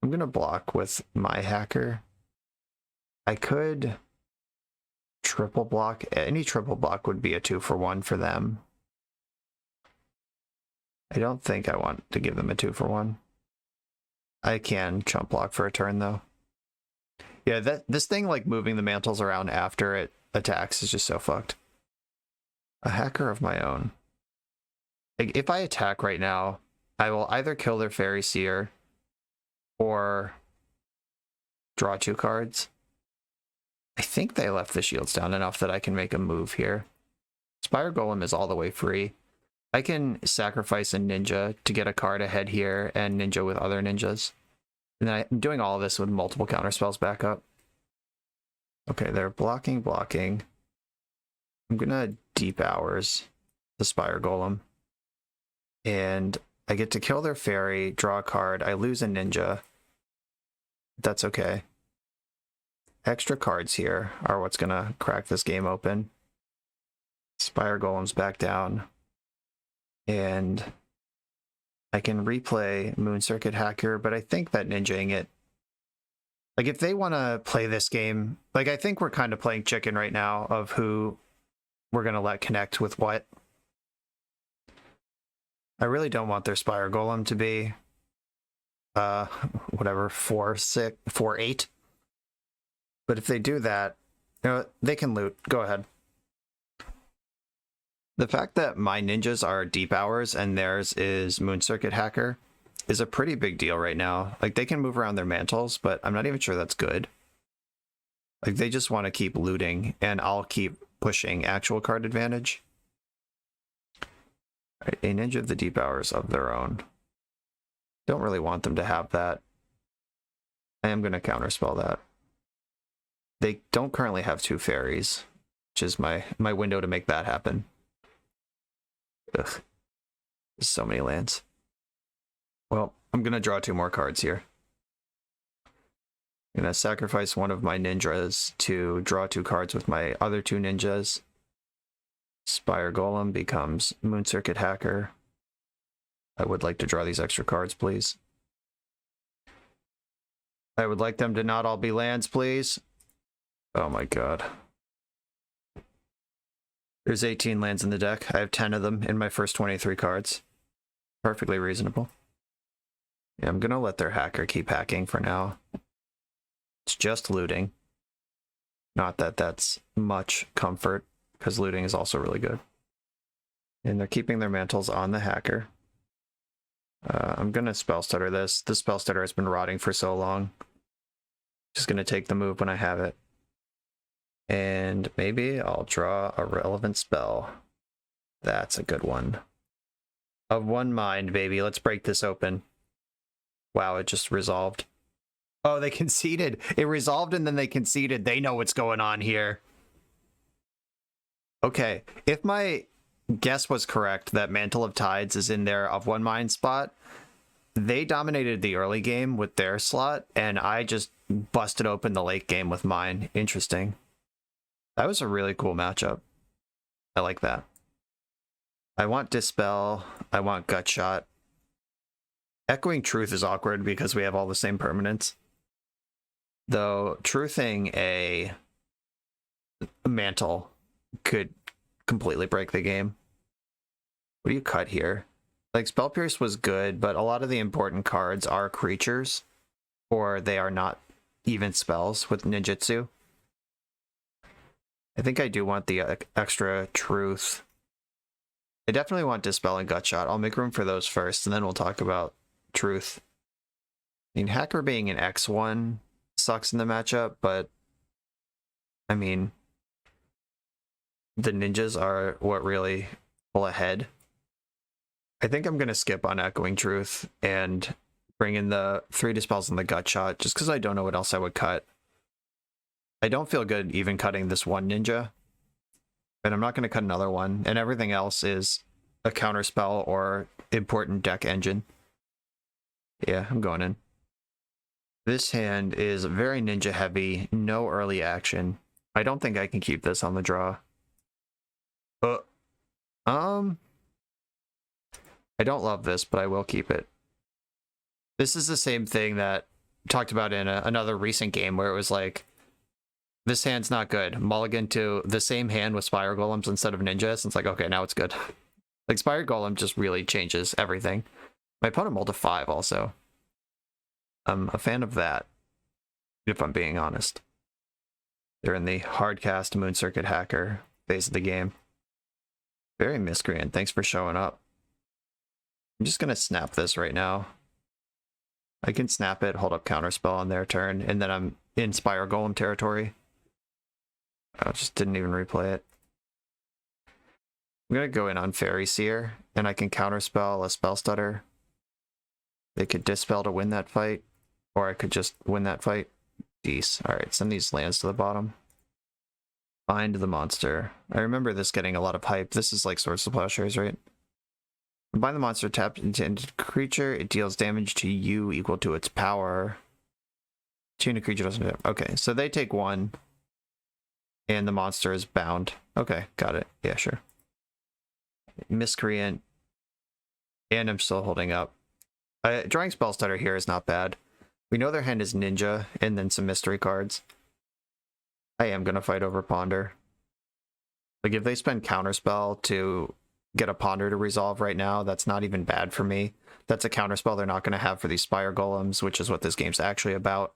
I'm going to block with my hacker. I could triple block. Any triple block would be a 2-for-1 for them. I don't think I want to give them a 2-for-1. I can chump block for a turn though. Yeah, this thing like moving the mantles around after it attacks is just so fucked. A hacker of my own. Like, if I attack right now, I will either kill their Faerie Seer or draw 2 cards. I think they left the shields down enough that I can make a move here. Spire Golem is all the way free. I can sacrifice a ninja to get a card ahead here and ninja with other ninjas. And then I'm doing all of this with multiple counterspells back up. Okay, they're blocking. I'm gonna Deep Hours the Spire Golem. And I get to kill their Faerie, draw a card. I lose a ninja. That's okay. Extra cards here are what's gonna crack this game open. Spire Golem's back down. And I can replay Moon Circuit Hacker, but I think that ninjaing it... Like, if they want to play this game... Like, I think we're kind of playing chicken right now of who we're going to let connect with what. I really don't want their Spire Golem to be... whatever, 4/6, 4/8. But if they do that, you know, they can loot. Go ahead. The fact that my ninjas are Deep Hours and theirs is Moon Circuit Hacker is a pretty big deal right now. Like, they can move around their mantles, but I'm not even sure that's good. Like, they just want to keep looting, and I'll keep pushing actual card advantage. Alright, a ninja of the Deep Hours of their own. Don't really want them to have that. I am going to counterspell that. They don't currently have 2 fairies, which is my window to make that happen. Ugh. There's so many lands. Well, I'm going to draw 2 more cards here. I'm going to sacrifice one of my ninjas to draw 2 cards with my other 2 ninjas. Spire Golem becomes Moon Circuit Hacker. I would like to draw these extra cards, please. I would like them to not all be lands, please. Oh my god. There's 18 lands in the deck. I have 10 of them in my first 23 cards. Perfectly reasonable. Yeah, I'm gonna let their hacker keep hacking for now. It's just looting. Not that that's much comfort, because looting is also really good. And they're keeping their mantles on the hacker. I'm gonna spell stutter this. This spell stutter has been rotting for so long. Just gonna take the move when I have it. And maybe I'll draw a relevant spell. That's a good one. Of one mind, baby. Let's break this open. Wow, it just resolved. Oh, they conceded. It resolved and then they conceded. They know what's going on here. Okay, if my guess was correct that Mantle of Tides is in their of one mind spot, they dominated the early game with their slot, and I just busted open the late game with mine. Interesting. That was a really cool matchup. I like that. I want Dispel. I want Gut Shot. Echoing Truth is awkward because we have all the same permanents. Though truthing a Mantle could completely break the game. What do you cut here? Like, Spell Pierce was good, but a lot of the important cards are creatures, or they are not even spells with ninjutsu. I think I do want the extra truth. I definitely want Dispel and Gut Shot. I'll make room for those first, and then we'll talk about truth. I mean, Hacker being an X1 sucks in the matchup, but I mean, the ninjas are what really pull ahead. I think I'm going to skip on Echoing Truth and bring in the 3 Dispels and the Gut Shot, just because I don't know what else I would cut. I don't feel good even cutting this one ninja, and I'm not going to cut another one, and everything else is a counterspell or important deck engine. Yeah, I'm going in. This hand is very ninja heavy, no early action. I don't think I can keep this on the draw. I don't love this, but I will keep it. This is the same thing that I talked about in another recent game where it was like, this hand's not good. Mulligan to the same hand with Spire Golems instead of ninjas. And it's like, okay, now it's good. Like, Spire Golem just really changes everything. My opponent mulled to 5 also. I'm a fan of that, if I'm being honest. They're in the hardcast Moon Circuit Hacker phase of the game. Very Miscreant, thanks for showing up. I'm just going to snap this right now. I can snap it, hold up Counterspell on their turn, and then I'm in Spire Golem territory. I just didn't even replay it. I'm going to go in on Faerie Seer, and I can Counterspell a Spell Stutter. They could Dispel to win that fight, or I could just win that fight. Jeez. Alright, send these lands to the bottom. Find the monster. I remember this getting a lot of hype. This is like Swords to Plowshares, right? Bind the monster, tap into creature. It deals damage to you equal to its power. Tune a creature doesn't have. Okay, so they take 1. And the monster is bound. Okay, got it. Yeah, sure. Miscreant. And I'm still holding up. Drawing Spell Stutter here is not bad. We know their hand is Ninja, and then some mystery cards. I am going to fight over Ponder. Like, if they spend Counterspell to get a Ponder to resolve right now, that's not even bad for me. That's a Counterspell they're not going to have for these Spire Golems, which is what this game's actually about.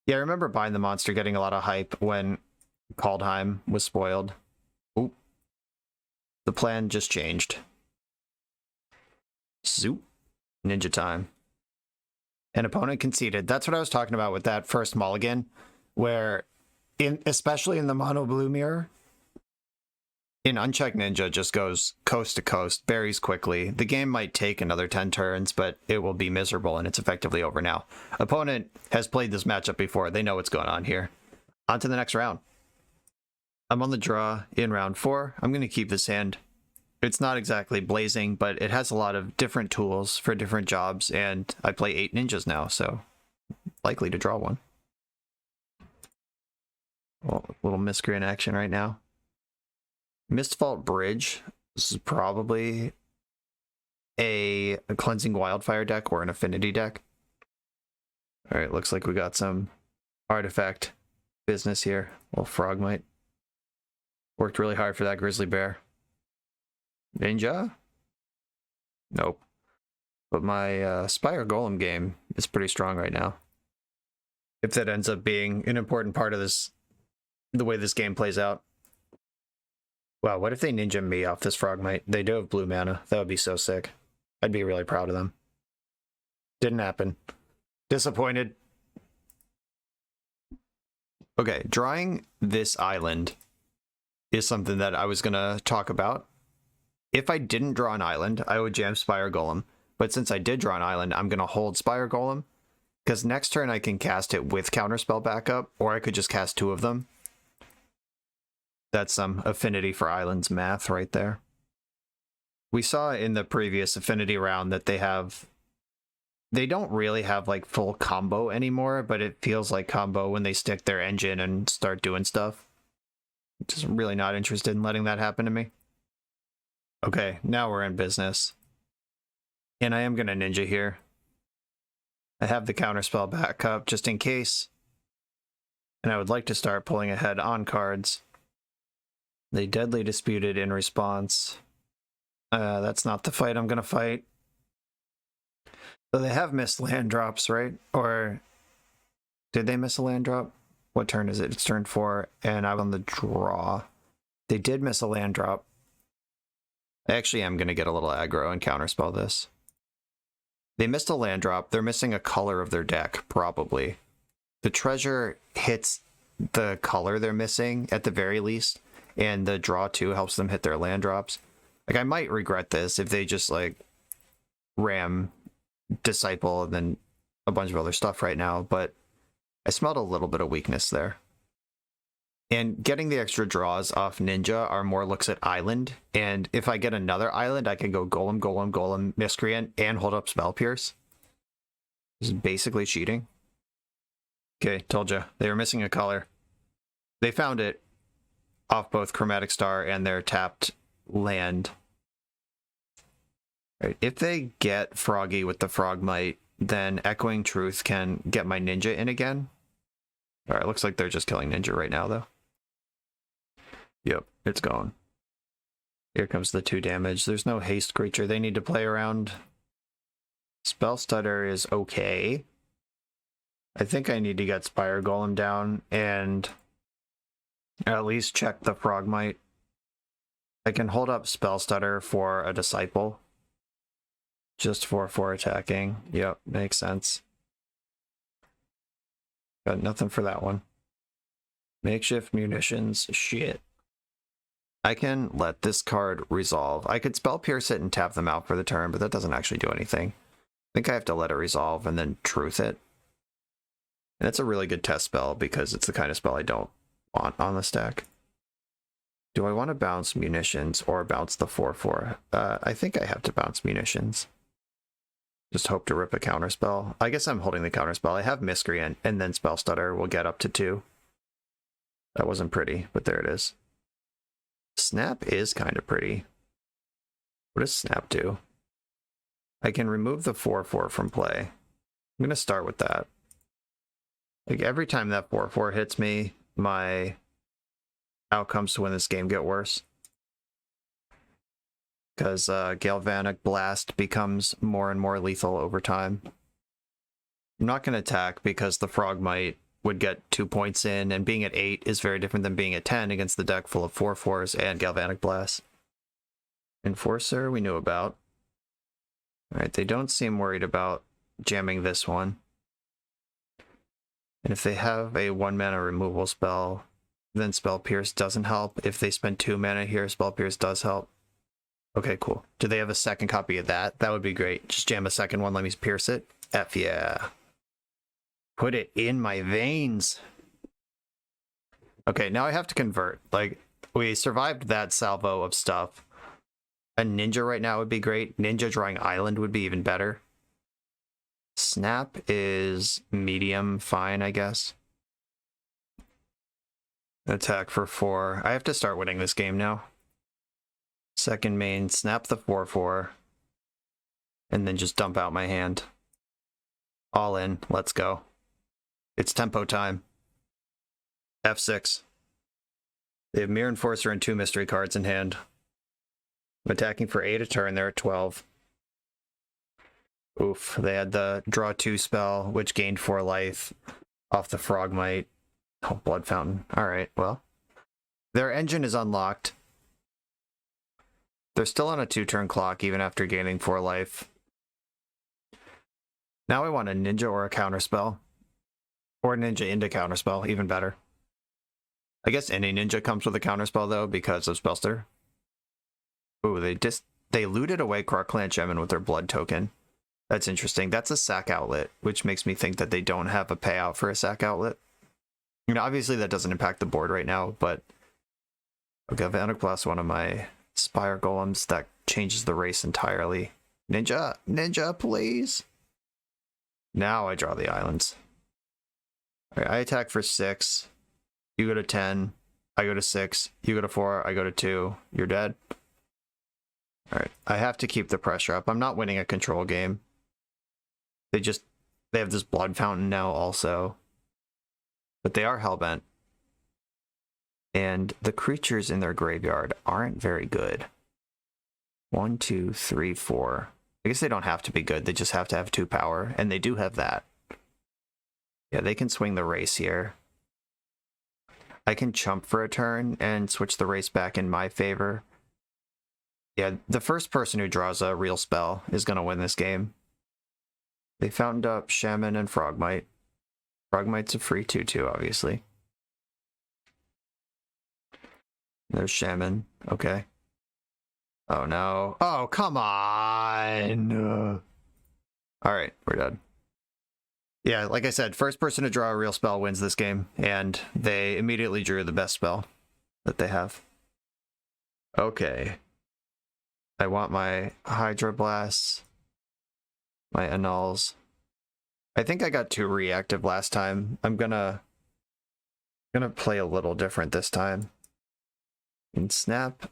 Yeah, I remember buying the monster getting a lot of hype when Kaldheim was spoiled. Oop. The plan just changed. Zoop. Ninja time. An opponent conceded. That's what I was talking about with that first mulligan, where, especially in the mono blue mirror, an unchecked ninja just goes coast to coast, buries quickly. The game might take another 10 turns, but it will be miserable, and it's effectively over now. Opponent has played this matchup before. They know what's going on here. On to the next round. I'm on the draw in round 4. I'm going to keep this hand. It's not exactly blazing, but it has a lot of different tools for different jobs, and I play 8 ninjas now, so likely to draw one. Well, a little Miscreant action right now. Mistfault Bridge. This is probably a Cleansing Wildfire deck or an Affinity deck. Alright, looks like we got some artifact business here. Well, Frogmite. Worked really hard for that Grizzly Bear. Ninja? Nope. But my Spire Golem game is pretty strong right now. If that ends up being an important part of this, the way this game plays out. Wow, what if they ninja me off this Frogmite? They do have blue mana. That would be so sick. I'd be really proud of them. Didn't happen. Disappointed. Okay, drawing this island is something that I was going to talk about. If I didn't draw an island, I would jam Spire Golem. But since I did draw an island, I'm going to hold Spire Golem. Because next turn I can cast it with Counterspell backup, or I could just cast 2 of them. That's some affinity for islands math right there. We saw in the previous Affinity round that they don't really have like full combo anymore, but it feels like combo when they stick their engine and start doing stuff. Just really not interested in letting that happen to me. Okay, now we're in business. And I am going to ninja here. I have the counterspell backup just in case. And I would like to start pulling ahead on cards. They deadly disputed in response. That's not the fight I'm going to fight. So they have missed land drops, right? Or did they miss a land drop? What turn is it? It's turn 4, and I'm on the draw. They did miss a land drop. I actually am going to get a little aggro and counterspell this. They missed a land drop. They're missing a color of their deck, probably. The treasure hits the color they're missing at the very least, and the draw 2 helps them hit their land drops. Like, I might regret this if they just, like, ram Disciple and then a bunch of other stuff right now, but I smelled a little bit of weakness there. And getting the extra draws off Ninja are more looks at Island, and if I get another Island, I can go Golem, Golem, Golem, Miscreant, and hold up Spell Pierce. This is basically cheating. Okay, told you. They were missing a color. They found it off both Chromatic Star and their tapped land. Right, if they get Froggy with the Frogmite, then Echoing Truth can get my Ninja in again. Alright, looks like they're just killing Ninja right now, though. Yep, it's gone. Here comes the 2 damage. There's no haste creature they need to play around. Spell Stutter is okay. I think I need to get Spire Golem down and at least check the Frogmite. I can hold up Spell Stutter for a Disciple. Just for attacking. Yep, makes sense. Got nothing for that one. Makeshift munitions. Shit. I can let this card resolve. I could Spell Pierce it and tap them out for the turn, but that doesn't actually do anything. I think I have to let it resolve and then Truth it. And that's a really good test spell because it's the kind of spell I don't want on the stack. Do I want to bounce munitions or bounce the 4/4? I think I have to bounce munitions. Just hope to rip a counterspell. I guess I'm holding the counterspell. I have Miscreant, and then Spell Stutter will get up to 2. That wasn't pretty, but there it is. Snap is kind of pretty. What does Snap do? I can remove the 4/4 from play. I'm going to start with that. Like, every time that 4/4 hits me, my outcomes to win this game get worse. Because Galvanic Blast becomes more and more lethal over time. I'm not going to attack because the Frogmite would get 2 points in, and being at 8 is very different than being at 10 against the deck full of 4/4s and Galvanic Blast. Enforcer we knew about. Alright, they don't seem worried about jamming this one. And if they have a 1-mana removal spell, then Spell Pierce doesn't help. If they spend 2 mana here, Spell Pierce does help. Okay, cool. Do they have a second copy of that? That would be great. Just jam a second one, let me pierce it. F yeah. Put it in my veins. Okay, now I have to convert. Like, we survived that salvo of stuff. A Ninja right now would be great. Ninja drawing Island would be even better. Snap is medium fine, I guess. Attack for 4. I have to start winning this game now. Second main, snap the 4/4, and then just dump out my hand. All in, let's go. It's tempo time. F6. They have Mirror Enforcer and 2 mystery cards in hand. I'm attacking for 8 a turn, they're at 12. Oof, they had the draw 2 spell, which gained 4 life off the Frogmite. Oh, Blood Fountain. Alright, well. Their engine is unlocked. They're still on a 2-turn clock even after gaining 4 life. Now I want a Ninja or a Counterspell. Or Ninja into Counterspell, even better. I guess any Ninja comes with a Counterspell though because of Spellster. Ooh, they looted away Krark-Clan Shaman with their blood token. That's interesting. That's a sack outlet, which makes me think that they don't have a payout for a sack outlet. You know, obviously that doesn't impact the board right now, but Galvanic Blast one of my Spire Golems, that changes the race entirely. Ninja, ninja, please. Now I draw the islands. All right, I attack for 6. You go to 10. I go to 6. You go to 4. I go to 2. You're dead. All right, I have to keep the pressure up. I'm not winning a control game. They have this blood fountain now also. But they are hellbent. And the creatures in their graveyard aren't very good. 1, 2, 3, 4. I guess they don't have to be good. They just have to have 2 power. And they do have that. Yeah, they can swing the race here. I can chump for a turn and switch the race back in my favor. Yeah, the first person who draws a real spell is going to win this game. They fountained up Shaman and Frogmite. Frogmite's a free 2/2, obviously. There's Shaman. Okay. Oh, no. Oh, come on! Alright, we're done. Yeah, like I said, first person to draw a real spell wins this game, and they immediately drew the best spell that they have. Okay. I want my Hydroblasts, my Annuls. I think I got too reactive last time. I'm gonna play a little different this time. And Snap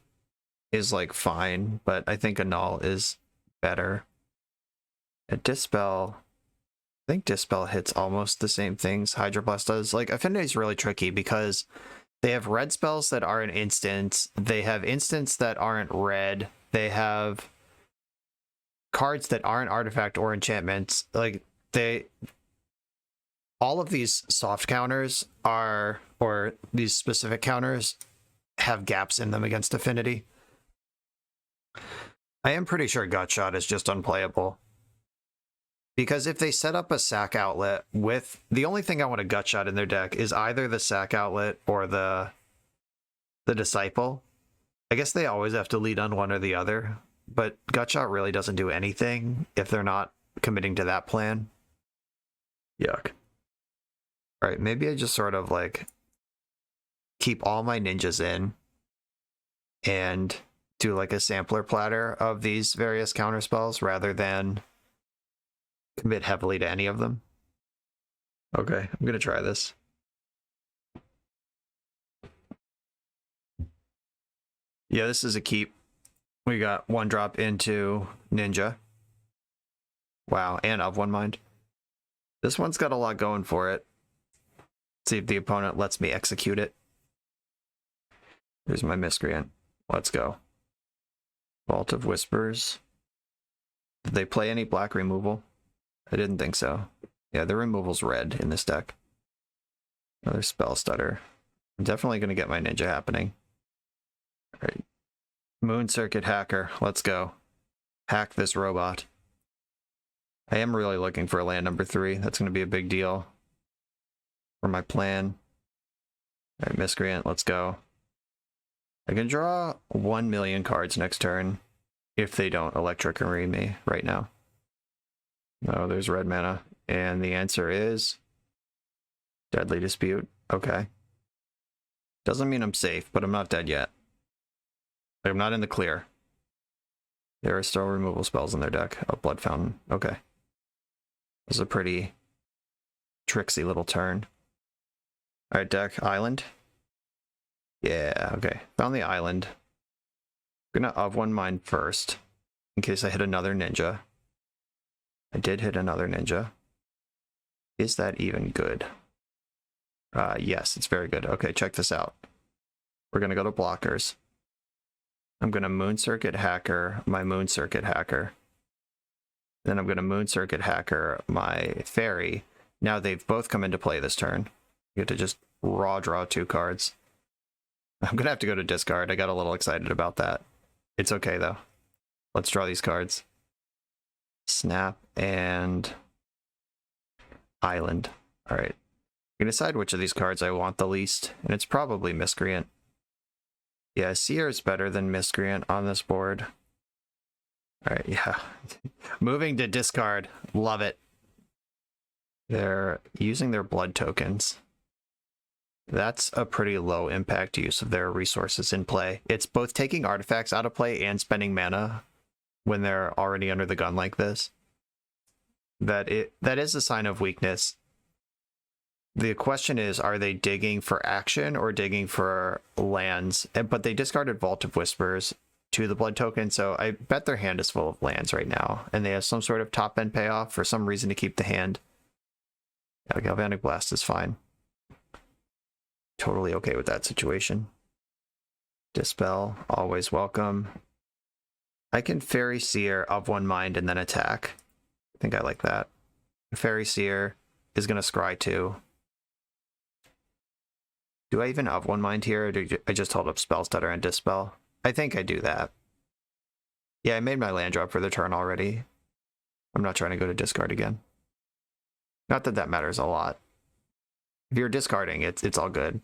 is like fine, but I think Annul is better. A Dispel, I think Dispel hits almost the same things Hydroblast does. Like, Affinity is really tricky because they have red spells that aren't instants. They have instants that aren't red. They have cards that aren't artifact or enchantments. Like, all of these soft counters are, or these specific counters have gaps in them against Affinity. I am pretty sure Gutshot is just unplayable. Because if they set up a sack outlet with... The only thing I want to Gutshot in their deck is either the sack outlet or the Disciple. I guess they always have to lead on one or the other. But Gutshot really doesn't do anything if they're not committing to that plan. Yuck. Alright, maybe I just sort of like keep all my ninjas in and do like a sampler platter of these various counterspells rather than commit heavily to any of them. Okay, I'm gonna try this. Yeah, this is a keep. We got 1-drop into Ninja. Wow, and of one mind. This one's got a lot going for it. See if the opponent lets me execute it. Here's my Miscreant. Let's go. Vault of Whispers. Did they play any black removal? I didn't think so. Yeah, the removal's red in this deck. Another Spell Stutter. I'm definitely going to get my ninja happening. Alright. Moon Circuit Hacker. Let's go. Hack this robot. I am really looking for a land number 3. That's going to be a big deal for my plan. Alright, Miscreant, let's go. I can draw 1 million cards next turn if they don't Electricity me right now. No, there's red mana. And the answer is Deadly Dispute. Okay. Doesn't mean I'm safe, but I'm not dead yet. I'm not in the clear. There are still removal spells in their deck. A Blood Fountain. Okay. This is a pretty tricksy little turn. Alright, deck. Island. Yeah, okay. Found the island. I'm gonna of one mine first, in case I hit another ninja. I did hit another ninja. Is that even good? Yes, it's very good. Okay, check this out. We're gonna go to blockers. I'm gonna Moon Circuit Hacker my Moon Circuit Hacker. Then I'm gonna Moon Circuit Hacker my Faerie. Now they've both come into play this turn. You get to just raw draw 2 cards. I'm gonna have to go to discard. I got a little excited about that. It's okay though. Let's draw these cards. Snap and Island. Alright. I can decide which of these cards I want the least, and it's probably Miscreant. Yeah, Seer is better than Miscreant on this board. Alright, yeah. Moving to discard. Love it. They're using their blood tokens. That's a pretty low impact use of their resources in play. It's both taking artifacts out of play and spending mana when they're already under the gun like this. That is a sign of weakness. The question is, are they digging for action or digging for lands? But they discarded Vault of Whispers to the blood token, so I bet their hand is full of lands right now, and they have some sort of top end payoff for some reason to keep the hand. Yeah, Galvanic Blast is fine. Totally okay with that situation. Dispel, always welcome. I can Faerie Seer of one mind and then attack. I think I like that. Faerie Seer is going to scry too. Do I even of one mind here, or do I just hold up Spell Stutter and Dispel? I think I do that. Yeah, I made my land drop for the turn already. I'm not trying to go to discard again. Not that that matters a lot. If you're discarding, it's all good.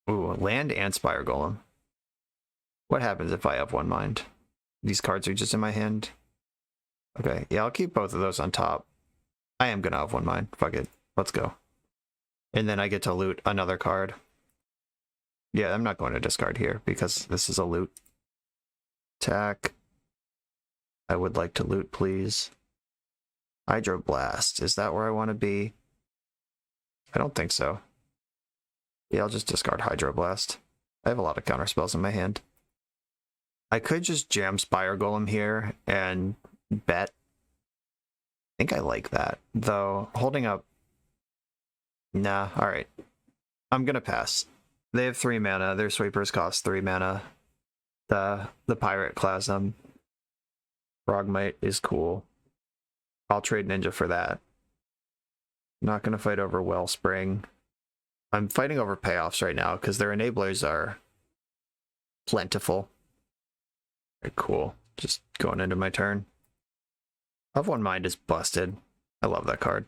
Ooh, land and Spire Golem. What happens if I have one mind? These cards are just in my hand. Okay, yeah, I'll keep both of those on top. I am gonna have one mind. Fuck it. Let's go. And then I get to loot another card. Yeah, I'm not going to discard here because this is a loot. Attack. I would like to loot, please. Hydroblast. Is that where I want to be? I don't think so. Yeah, I'll just discard Hydroblast. I have a lot of counterspells in my hand. I could just jam Spire Golem here and bet. I think I like that, though. Holding up. Nah, alright. I'm gonna pass. They have 3 mana. Their sweepers cost 3 mana. The Pirate Clasm. Frogmite is cool. I'll trade Ninja for that. Not gonna fight over Wellspring. I'm fighting over payoffs right now because their enablers are plentiful. Very cool. Just going into my turn. Of One Mind is busted. I love that card.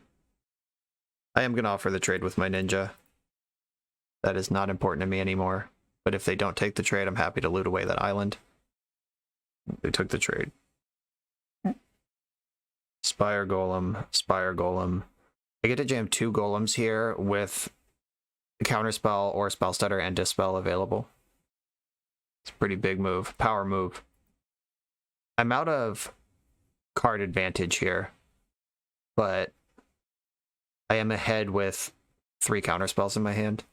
I am going to offer the trade with my Ninja. That is not important to me anymore. But if they don't take the trade, I'm happy to loot away that island. They took the trade. Spire Golem, Spire Golem. I get to jam 2 Golems here with Counterspell or Spell Stutter and Dispel available. It's a pretty big move. Power move. I'm out of card advantage here, but I am ahead with 3 counterspells in my hand.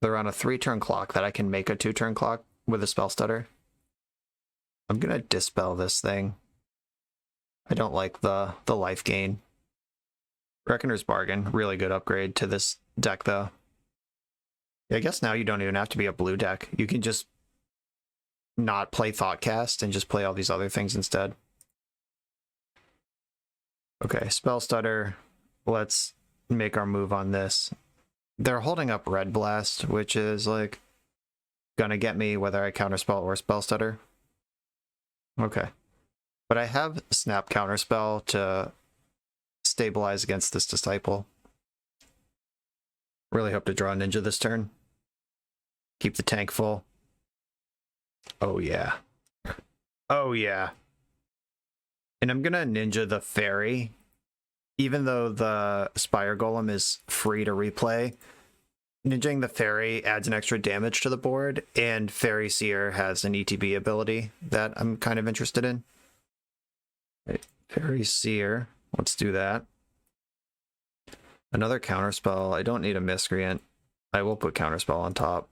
They're on a 3-turn clock that I can make a 2-turn clock with a Spell Stutter. I'm gonna Dispel this thing. I don't like the life gain. Reckoner's Bargain, really good upgrade to this deck though. Yeah, I guess now you don't even have to be a blue deck. You can just not play Thoughtcast and just play all these other things instead. Okay, Spell Stutter. Let's make our move on this. They're holding up Red Blast, which is like gonna get me whether I Counterspell or Spell Stutter. Okay. But I have Snap Counterspell to stabilize against this Disciple. Really hope to draw a Ninja this turn. Keep the tank full. Oh yeah. Oh yeah. And I'm gonna Ninja the Faerie. Even though the Spire Golem is free to replay, Ninjaing the Faerie adds an extra damage to the board, and Faerie Seer has an ETB ability that I'm kind of interested in. Right. Faerie Seer, let's do that. Another Counterspell. I don't need a Miscreant. I will put Counterspell on top.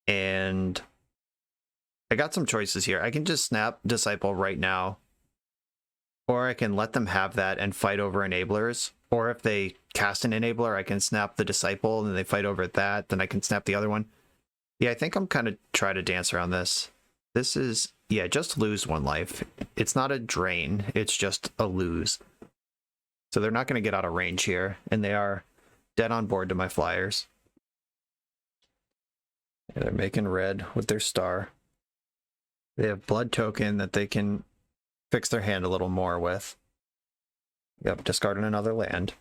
And I got some choices here. I can just snap Disciple right now. Or I can let them have that and fight over enablers. Or if they cast an enabler, I can snap the Disciple and they fight over that. Then I can snap the other one. Yeah, I think I'm kind of trying to dance around this. This is, yeah, just lose 1 life. It's not a drain. It's just a lose. So they're not going to get out of range here. And they are dead on board to my flyers. Yeah, they're making red with their star. They have blood token that they can fix their hand a little more with. Yep, discarding another land.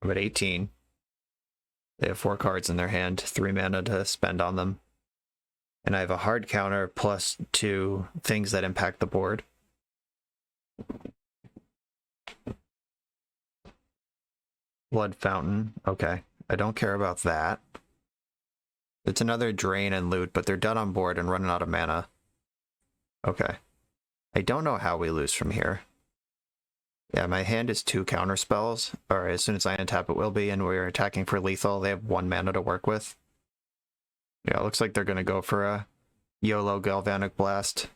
I'm at 18. They have 4 cards in their hand, 3 mana to spend on them. And I have a hard counter plus 2 things that impact the board. Blood Fountain. Okay. I don't care about that. It's another drain and loot, but they're done on board and running out of mana. Okay. I don't know how we lose from here. Yeah, my hand is 2 counter spells, or as soon as I untap it will be, and we're attacking for lethal. They have 1 mana to work with. Yeah, it looks like they're going to go for a YOLO Galvanic Blast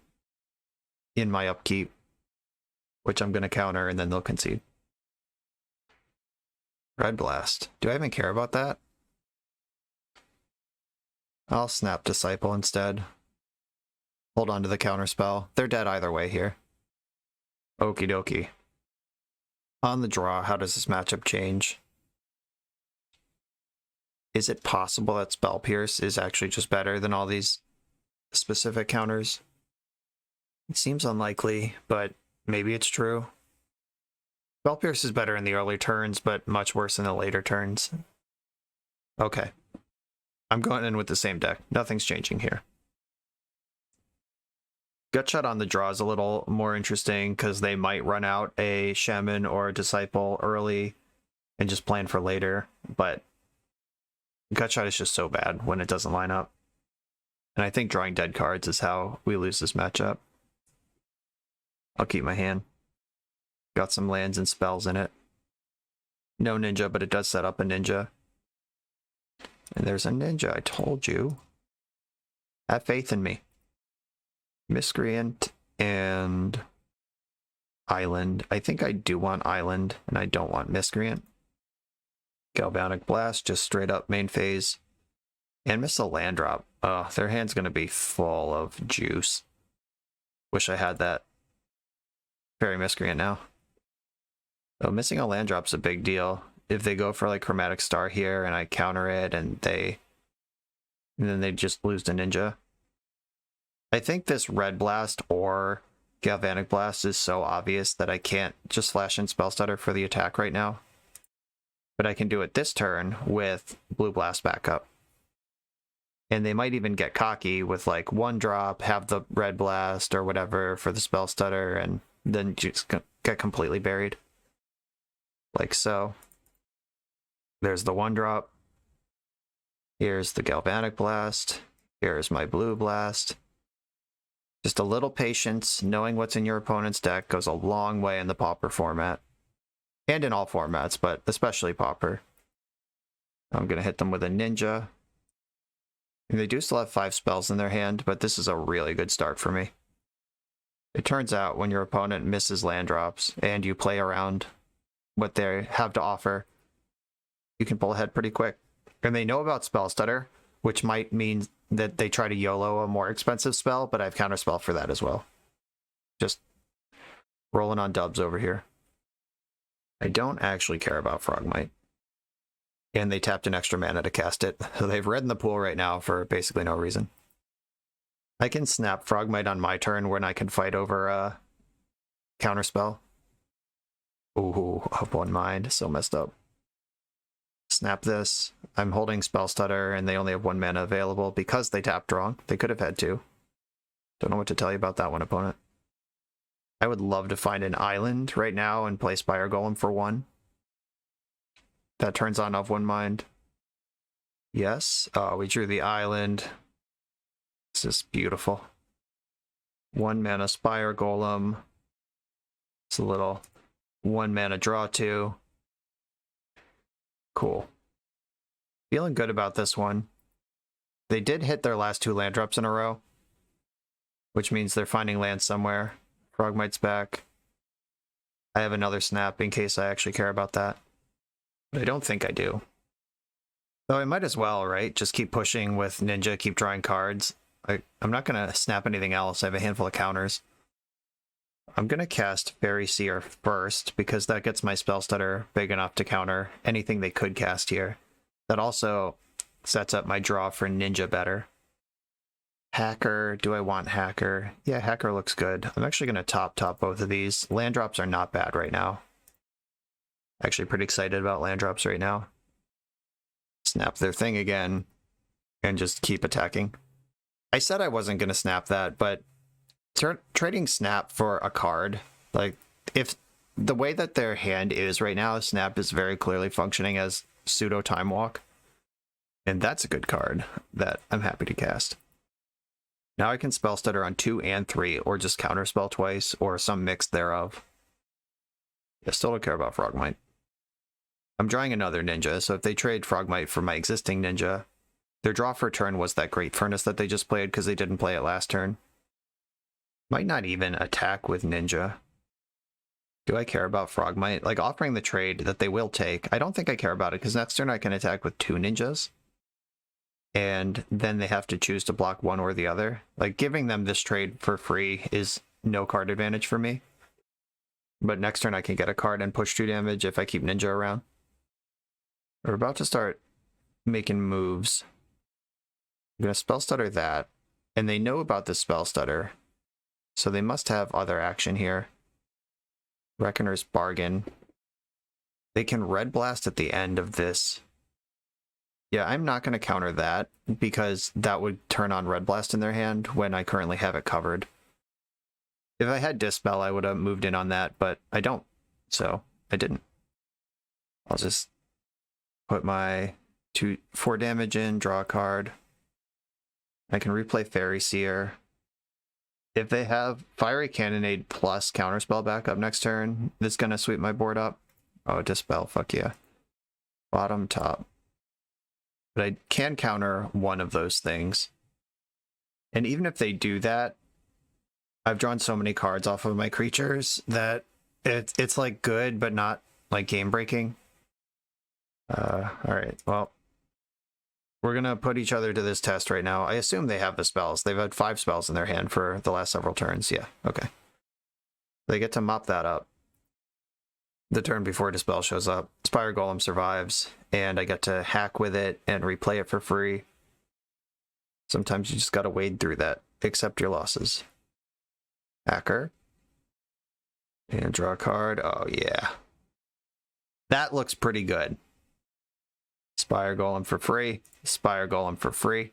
in my upkeep, which I'm going to counter, and then they'll concede. Red Blast. Do I even care about that? I'll snap Disciple instead. Hold on to the counter spell. They're dead either way here. Okie dokie. On the draw, how does this matchup change? Is it possible that Spell Pierce is actually just better than all these specific counters? It seems unlikely, but maybe it's true. Spell Pierce is better in the early turns, but much worse in the later turns. Okay. I'm going in with the same deck. Nothing's changing here. Gutshot on the draw is a little more interesting because they might run out a Shaman or a Disciple early and just plan for later, but Gutshot is just so bad when it doesn't line up. And I think drawing dead cards is how we lose this matchup. I'll keep my hand. Got some lands and spells in it. No ninja, but it does set up a ninja. And there's a ninja, I told you. Have faith in me. Miscreant and Island. I think I do want Island, and I don't want Miscreant. Galvanic Blast, just straight up main phase. And miss a land drop. Oh, their hand's going to be full of juice. Wish I had that. Faerie Miscreant now. So missing a land drop's a big deal. If they go for like Chromatic Star here, and I counter it, and then they just lose to Ninja. I think this Red Blast or Galvanic Blast is so obvious that I can't just flash in Spell Stutter for the attack right now. But I can do it this turn with Blue Blast backup. And they might even get cocky with like 1 drop, have the Red Blast or whatever for the Spell Stutter, and then just get completely buried. Like so. There's the 1 drop. Here's the Galvanic Blast. Here's my Blue Blast. Just a little patience, knowing what's in your opponent's deck goes a long way in the Pauper format. And in all formats, but especially Pauper. I'm going to hit them with a Ninja. And they do still have 5 spells in their hand, but this is a really good start for me. It turns out when your opponent misses land drops and you play around what they have to offer, you can pull ahead pretty quick. And they know about Spell Stutter, which might mean that they try to YOLO a more expensive spell, but I have counterspell for that as well. Just rolling on dubs over here. I don't actually care about Frogmite. And they tapped an extra mana to cast it, so they've red in the pool right now for basically no reason. I can snap Frogmite on my turn when I can fight over a counterspell. Ooh, up 1 mind, so messed up. Snap this. I'm holding Spell Stutter, and they only have 1 mana available because they tapped wrong. They could have had 2. Don't know what to tell you about that one, opponent. I would love to find an island right now and play Spire Golem for 1. That turns on of 1 mind. Yes. Oh, we drew the island. This is beautiful. 1 mana Spire Golem. It's a little 1 mana draw 2. Cool. Feeling good about this one. They did hit their last 2 land drops in a row, which means they're finding land somewhere. Frogmite's back. I have another snap in case I actually care about that. But I don't think I do. Though I might as well, right? Just keep pushing with Ninja, keep drawing cards. I'm not going to snap anything else. I have a handful of counters. I'm going to cast Faerie Seer first, because that gets my Spell Stutter big enough to counter anything they could cast here. That also sets up my draw for Ninja better. Hacker, do I want Hacker? Yeah, Hacker looks good. I'm actually going to top both of these. Land drops are not bad right now. Actually pretty excited about land drops right now. Snap their thing again, and just keep attacking. I said I wasn't going to snap that, but trading snap for a card, like, if the way that their hand is right now, snap is very clearly functioning as Pseudo Time Walk. And that's a good card that I'm happy to cast. Now I can spell stutter on 2 and 3, or just counterspell twice, or some mix thereof. I still don't care about Frogmite. I'm drawing another ninja, so if they trade Frogmite for my existing ninja, their draw for turn was that Great Furnace that they just played because they didn't play it last turn. Might not even attack with ninja. Do I care about Frogmite? Like, offering the trade that they will take, I don't think I care about it, because next turn I can attack with 2 ninjas. And then they have to choose to block one or the other. Like, giving them this trade for free is no card advantage for me. But next turn I can get a card and push 2 damage if I keep ninja around. We're about to start making moves. I'm going to spell stutter that. And they know about this spell stutter. So they must have other action here. Reckoner's Bargain. They can Red Blast at the end of this. Yeah, I'm not going to counter that, because that would turn on Red Blast in their hand when I currently have it covered. If I had Dispel, I would have moved in on that, but I don't, so I didn't. I'll just put my 4 damage in, draw a card. I can replay Faerie Seer. If they have Fiery Cannonade plus Counterspell back up next turn, this is going to sweep my board up. Oh, Dispel, fuck yeah. Bottom, top. But I can counter one of those things. And even if they do that, I've drawn so many cards off of my creatures that it's like good, but not like game breaking. Alright, well, we're gonna put each other to this test right now. I assume they have the spells. They've had 5 spells in their hand for the last several turns. Yeah, okay. They get to mop that up the turn before Dispel shows up. Spire Golem survives, and I get to hack with it and replay it for free. Sometimes you just gotta wade through that. Accept your losses. Hacker. And draw a card. Oh, yeah. That looks pretty good. Spire Golem for free. Spire Golem for free.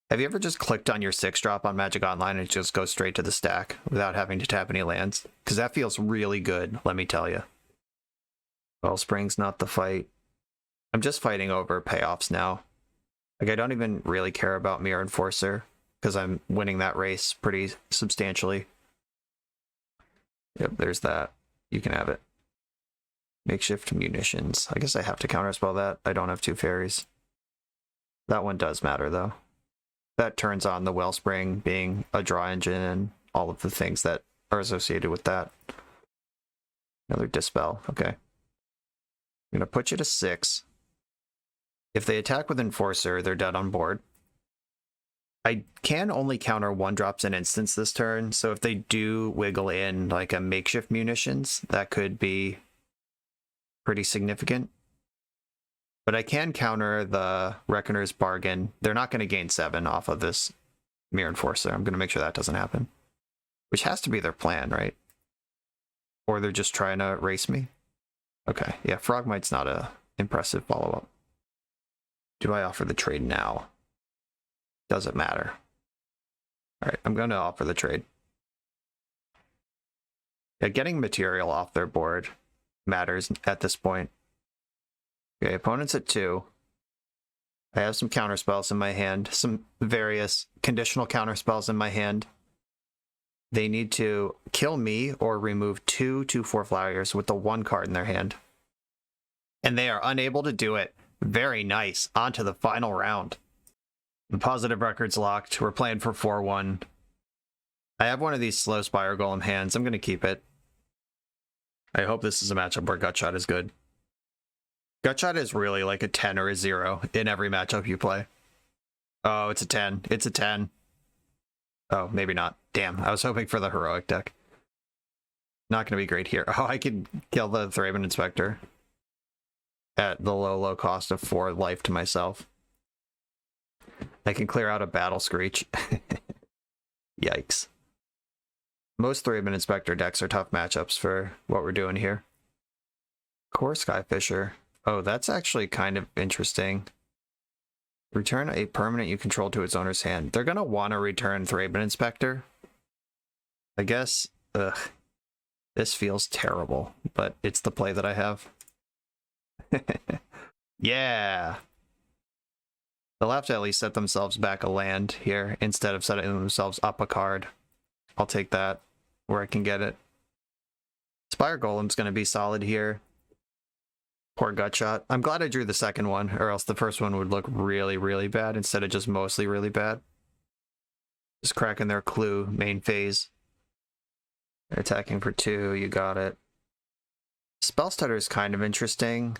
Have you ever just clicked on your 6-drop on Magic Online and just go straight to the stack without having to tap any lands? Because that feels really good, let me tell you. Wellspring's not the fight. I'm just fighting over payoffs now. Like, I don't even really care about Mirror Enforcer, because I'm winning that race pretty substantially. Yep, there's that. You can have it. Makeshift Munitions. I guess I have to counterspell that. I don't have 2 fairies. That one does matter, though. That turns on the Wellspring being a draw engine and all of the things that are associated with that. Another Dispel. Okay. I'm going to put you to 6. If they attack with Enforcer, they're dead on board. I can only counter 1-drops an instance this turn, so if they do wiggle in like a Makeshift Munitions, that could be pretty significant. But I can counter the Reckoner's Bargain. They're not going to gain 7 off of this Mirror Enforcer. I'm going to make sure that doesn't happen. Which has to be their plan, right? Or they're just trying to race me? Okay, yeah, Frogmite's not a impressive follow-up. Do I offer the trade now? Doesn't matter. Alright, I'm going to offer the trade. Yeah, getting material off their board matters at this point. Okay, opponent's at 2. I have some counterspells in my hand, some various conditional counterspells in my hand. They need to kill me or remove 2 2/4 flyers with the 1 card in their hand. And they are unable to do it. Very nice. On to the final round. The positive record's locked. We're playing for 4-1. I have one of these slow Spire Golem hands. I'm going to keep it. I hope this is a matchup where Gutshot is good. Gutshot is really like a 10 or a 0 in every matchup you play. Oh, it's a 10. It's a 10. Oh, maybe not. Damn, I was hoping for the heroic deck. Not going to be great here. Oh, I could kill the Thraben Inspector at the low cost of 4 life to myself. I can clear out a Battle Screech. Yikes. Most Thraben Inspector decks are tough matchups for what we're doing here. Core Skyfisher. Oh, that's actually kind of interesting. Return a permanent you control to its owner's hand. They're going to want to return Thraben Inspector. I guess, this feels terrible, but it's the play that I have. Yeah. They'll have to at least set themselves back a land here instead of setting themselves up a card. I'll take that where I can get it. Spire Golem's going to be solid here. Poor gut shot. I'm glad I drew the second one, or else the first one would look really, really bad instead of just mostly really bad. Just cracking their clue main phase. They're attacking for 2, you got it. Spell Stutter is kind of interesting.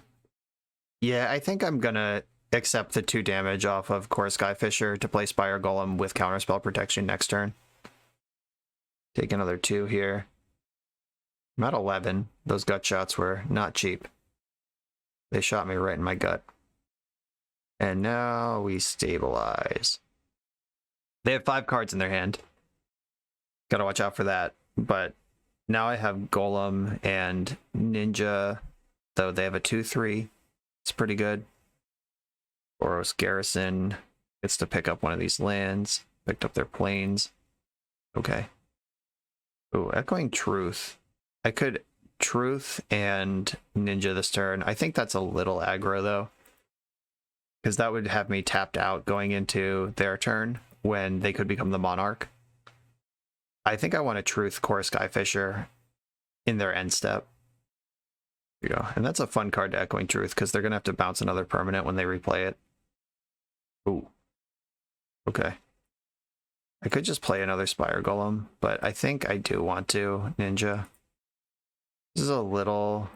Yeah, I think I'm gonna accept the 2 damage off of Core Skyfisher to play Spire Golem with Counterspell Protection next turn. Take another 2 here. I'm at 11. Those gut shots were not cheap. They shot me right in my gut. And now we stabilize. They have 5 cards in their hand. Gotta watch out for that. But now I have Golem and Ninja, though they have a 2/3. It's pretty good. Boros Garrison gets to pick up one of these lands. Picked up their planes. Okay. Ooh, Echoing Truth. I could Truth and Ninja this turn. I think that's a little aggro, though. Because that would have me tapped out going into their turn when they could become the Monarch. I think I want to Truth Core Skyfisher in their end step. There you go. And that's a fun card to Echoing Truth, because they're going to have to bounce another permanent when they replay it. Ooh. Okay. I could just play another Spire Golem, but I think I do want to Ninja. This is a little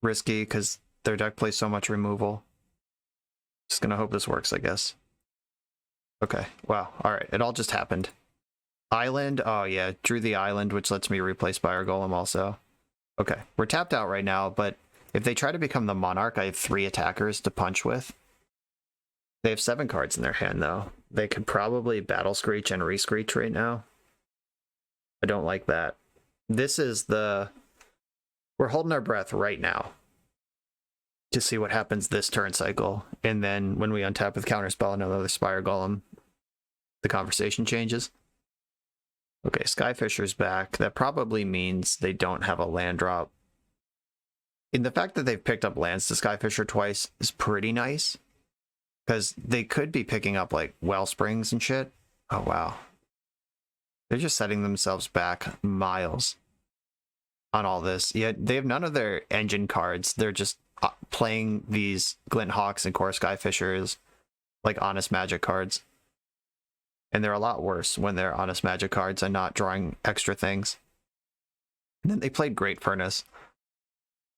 risky, because their deck plays so much removal. Just going to hope this works, I guess. Okay. Wow. All right. It all just happened. Island. Oh, yeah. Drew the Island, which lets me replay Spire Golem also. Okay. We're tapped out right now, but if they try to become the Monarch, I have 3 attackers to punch with. They have 7 cards in their hand, though. They could probably Battle Screech and Rescreech right now. I don't like that. This is the... We're holding our breath right now to see what happens this turn cycle. And then when we untap with Counterspell and another Spire Golem, the conversation changes. Okay, Skyfisher's back. That probably means they don't have a land drop. And the fact that they've picked up lands to Skyfisher twice is pretty nice. Because they could be picking up, like, Wellsprings and shit. Oh, wow. They're just setting themselves back miles on all this. Yeah, they have none of their engine cards. They're just playing these Glint Hawks and Core Skyfishers like Honest Magic cards. And they're a lot worse when they're Honest Magic cards and not drawing extra things. And then they played Great Furnace.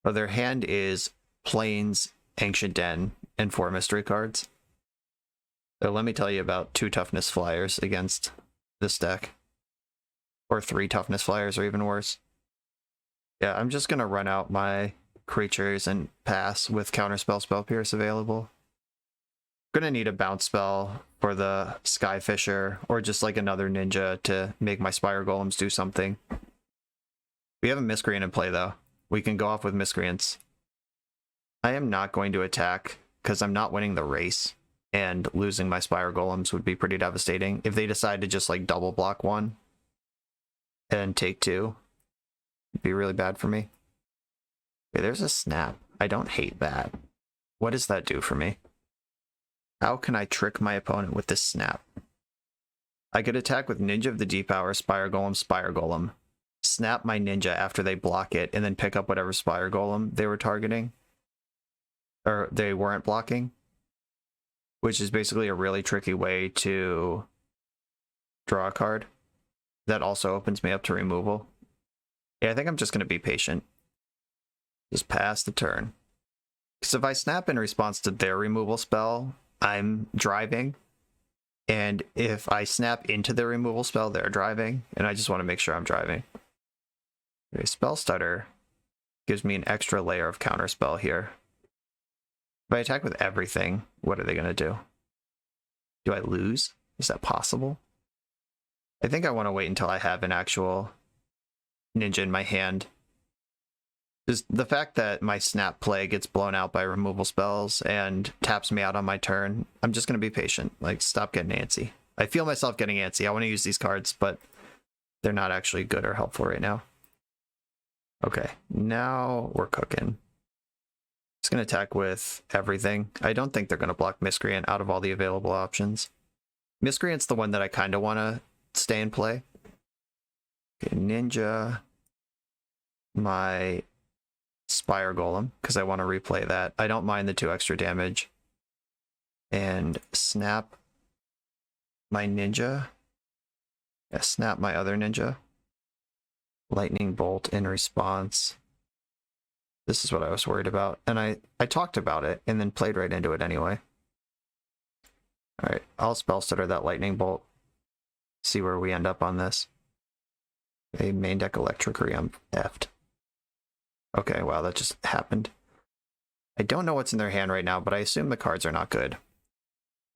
But their hand is Plains, Ancient Den, and 4 mystery cards. So let me tell you about 2 toughness flyers against this deck. Or 3 toughness flyers, or even worse. Yeah, I'm just going to run out my creatures and pass with Counterspell Spell Pierce available. Gonna need a bounce spell for the Skyfisher, or just like another Ninja to make my Spire Golems do something. We have a Miscreant in play, though. We can go off with Miscreants. I am not going to attack, because I'm not winning the race, and losing my Spire Golems would be pretty devastating. If they decide to just like double block 1 and take 2, it'd be really bad for me. Okay, there's a Snap. I don't hate that. What does that do for me? How can I trick my opponent with this Snap? I could attack with Ninja of the Deep Hour, Spire Golem, snap my Ninja after they block it, and then pick up whatever Spire Golem they were targeting. Or they weren't blocking. Which is basically a really tricky way to draw a card. That also opens me up to removal. Yeah, I think I'm just going to be patient. Just pass the turn. Because if I snap in response to their removal spell, I'm driving. And if I snap into their removal spell, they're driving. And I just want to make sure I'm driving. Okay, Spell Stutter gives me an extra layer of counterspell here. If I attack with everything, what are they going to do? Do I lose? Is that possible? I think I want to wait until I have an actual Ninja in my hand. Just the fact that my Snap play gets blown out by removal spells and taps me out on my turn, I'm just going to be patient. Like, stop getting antsy. I feel myself getting antsy. I want to use these cards, but they're not actually good or helpful right now. Okay, now we're cooking. It's going to attack with everything. I don't think they're going to block Miscreant out of all the available options. Miscreant's the one that I kind of want to stay and play. Okay, Ninja. My Spire Golem, because I want to replay that. I don't mind the 2 extra damage. And snap my Ninja. Yeah, snap my other Ninja. Lightning Bolt in response. This is what I was worried about. And I talked about it and then played right into it anyway. Alright, I'll Spell Stutter that Lightning Bolt. See where we end up on this. A main deck Electricry, I'm effed. Okay, wow, that just happened. I don't know what's in their hand right now, but I assume the cards are not good.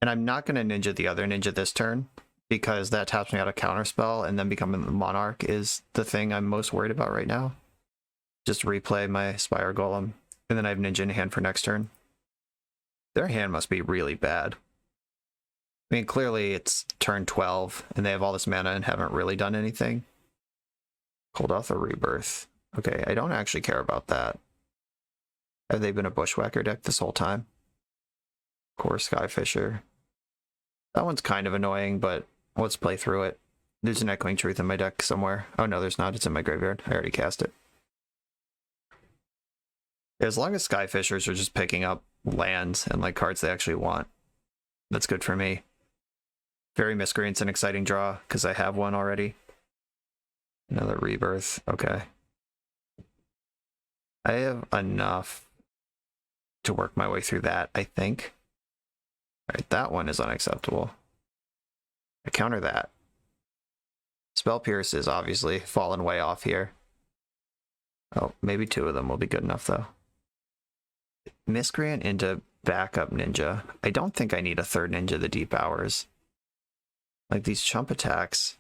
And I'm not going to Ninja the other Ninja this turn, because that taps me out a counterspell, and then becoming the Monarch is the thing I'm most worried about right now. Just replay my Spire Golem, and then I have Ninja in hand for next turn. Their hand must be really bad. I mean, clearly it's turn 12, and they have all this mana and haven't really done anything. Cold Off the Rebirth. Okay, I don't actually care about that. Have they been a Bushwhacker deck this whole time? Core Skyfisher. That one's kind of annoying, but let's play through it. There's an Echoing Truth in my deck somewhere. Oh no, there's not. It's in my graveyard. I already cast it. As long as Skyfishers are just picking up lands and like cards they actually want, that's good for me. Faerie Miscreant's an exciting draw, because I have one already. Another Rebirth. Okay. I have enough to work my way through that, I think. Alright, that one is unacceptable. I counter that. Spell Pierce is obviously fallen way off here. Oh, maybe 2 of them will be good enough, though. Miscreant into backup Ninja. I don't think I need a 3rd Ninja the Deep Hours. Like, these chump attacks...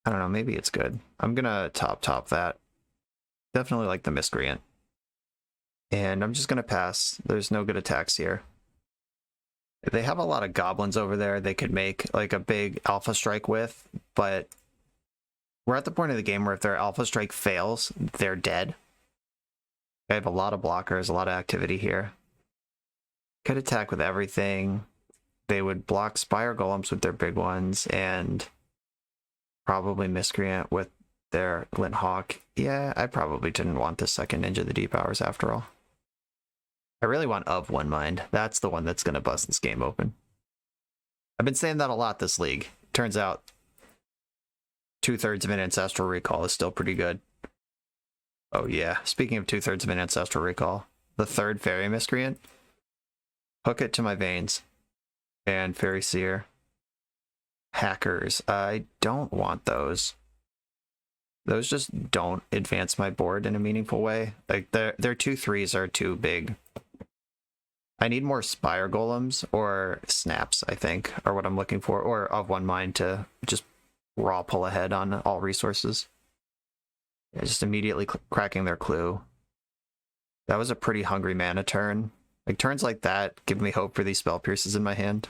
I don't know, maybe it's good. I'm gonna top that. Definitely like the Miscreant. And I'm just gonna pass. There's no good attacks here. They have a lot of goblins over there they could make like a big Alpha Strike with, but we're at the point of the game where if their Alpha Strike fails, they're dead. I have a lot of blockers, a lot of activity here. Could attack with everything. They would block Spire Golems with their big ones, and probably Miscreant with their Glint Hawk. Yeah, I probably didn't want the 2nd Ninja the Deep Hours after all. I really want Of One Mind. That's the one that's going to bust this game open. I've been saying that a lot this league. Turns out 2/3 of an Ancestral Recall is still pretty good. Oh yeah, speaking of 2/3 of an Ancestral Recall, the 3rd Faerie Miscreant. Hook it to my veins. And Faerie Seer. Hackers. I don't want those. Those just don't advance my board in a meaningful way. Like their 2/3s are too big. I need more Spire Golems or Snaps, I think, are what I'm looking for, or Of One Mind to just raw pull ahead on all resources. Yeah, just immediately cracking their clue. That was a pretty hungry mana turn. Like turns like that give me hope for these Spell Pierces in my hand.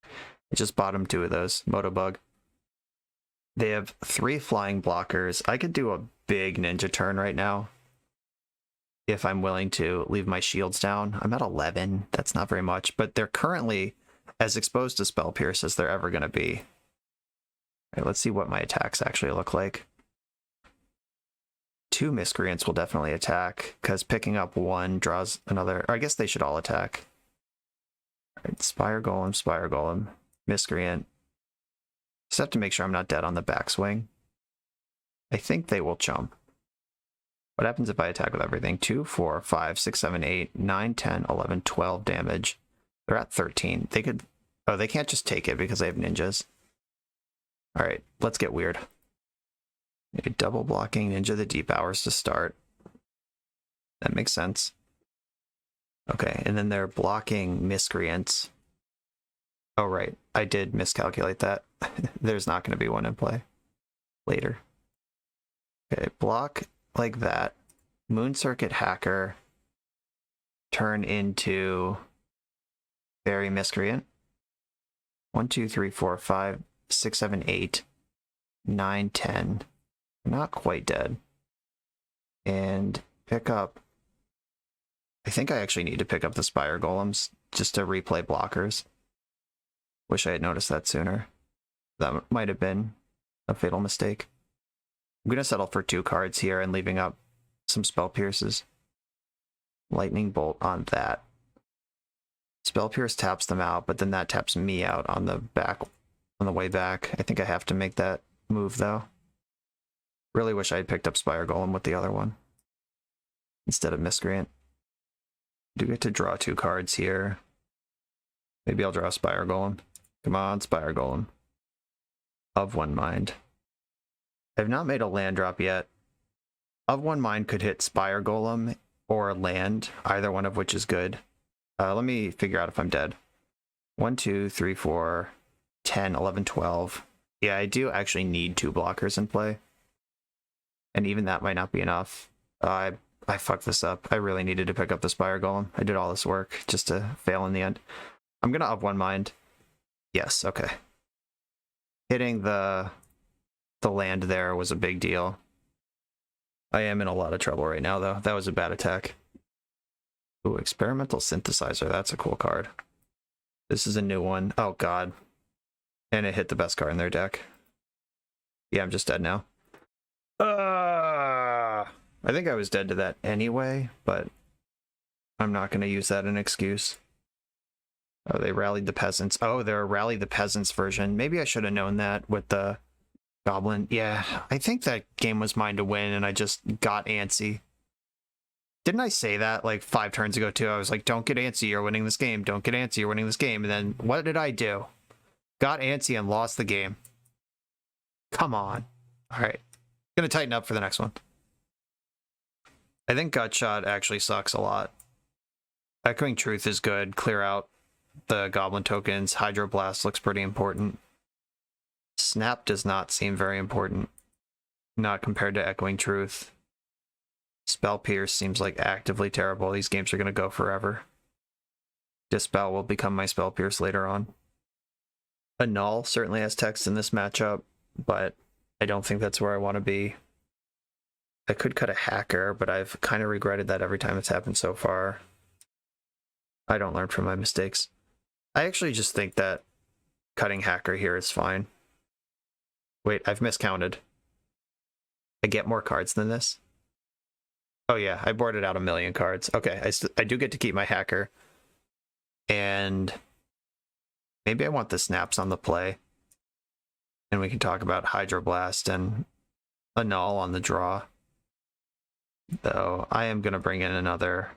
I just bottom 2 of those. Motobug. They have 3 flying blockers. I could do a big Ninja turn right now if I'm willing to leave my shields down. I'm at 11. That's not very much, but they're currently as exposed to Spell Pierce as they're ever going to be. All right, let's see what my attacks actually look like. 2 Miscreants will definitely attack, because picking up 1 draws another. Or I guess they should all attack. All right, Spire Golem, Miscreant. Just have to make sure I'm not dead on the backswing. I think they will chump. What happens if I attack with everything? 2, 4, 5, 6, 7, 8, 9, 10, 11, 12 damage. They're at 13. They could... Oh, they can't just take it because they have ninjas. Alright, let's get weird. Maybe double blocking Ninja the Deep Hours to start. That makes sense. Okay, and then they're blocking Miscreants. Oh, right. I did miscalculate that. There's not going to be one in play later. Okay, block like that. Moon Circuit Hacker. Turn into Faerie Miscreant. 1, 2, 3, 4, 5, 6, 7, 8, 9, 10. Not quite dead. And pick up I think I actually need to pick up the Spire Golems just to replay blockers. Wish I had noticed that sooner. That might have been a fatal mistake. I'm going to settle for 2 cards here and leaving up some Spell Pierces. Lightning Bolt on that. Spell Pierce taps them out, but then that taps me out on the way back. I think I have to make that move, though. Really wish I had picked up Spire Golem with the other one instead of Miscreant. Do get to draw 2 cards here. Maybe I'll draw Spire Golem. Come on, Spire Golem. Of One Mind. I have not made a land drop yet. Of One Mind could hit Spire Golem or land, either one of which is good. Let me figure out if I'm dead. 1, 2, 3, 4, 10, 11, 12. Yeah, I do actually need 2 blockers in play. And even that might not be enough. I fucked this up. I really needed to pick up the Spire Golem. I did all this work just to fail in the end. I'm gonna Of One Mind. Yes, okay. Hitting the land there was a big deal. I am in a lot of trouble right now, though. That was a bad attack. Ooh, Experimental Synthesizer. That's a cool card. This is a new one. Oh, God. And it hit the best card in their deck. Yeah, I'm just dead now. I think I was dead to that anyway, but I'm not going to use that as an excuse. Oh, they rallied the peasants. Oh, they're a Rally the Peasants version. Maybe I should have known that with the Goblin. Yeah, I think that game was mine to win, and I just got antsy. Didn't I say that like 5 turns ago, too? I was like, don't get antsy, you're winning this game. Don't get antsy, you're winning this game. And then what did I do? Got antsy and lost the game. Come on. All right. Gonna tighten up for the next one. I think Gutshot actually sucks a lot. Echoing Truth is good. Clear out the Goblin tokens. Hydroblast looks pretty important. Snap does not seem very important. Not compared to Echoing Truth. Spell Pierce seems like actively terrible. These games are going to go forever. Dispel will become my Spell Pierce later on. Annul certainly has text in this matchup, but I don't think that's where I want to be. I could cut a Hacker, but I've kind of regretted that every time it's happened so far. I don't learn from my mistakes. I actually just think that cutting Hacker here is fine. Wait, I've miscounted. I get more cards than this? Oh yeah, I boarded out 1,000,000 cards. Okay, I do get to keep my Hacker. And maybe I want the snaps on the play. And we can talk about Hydroblast and Annul on the draw. Though I am going to bring in another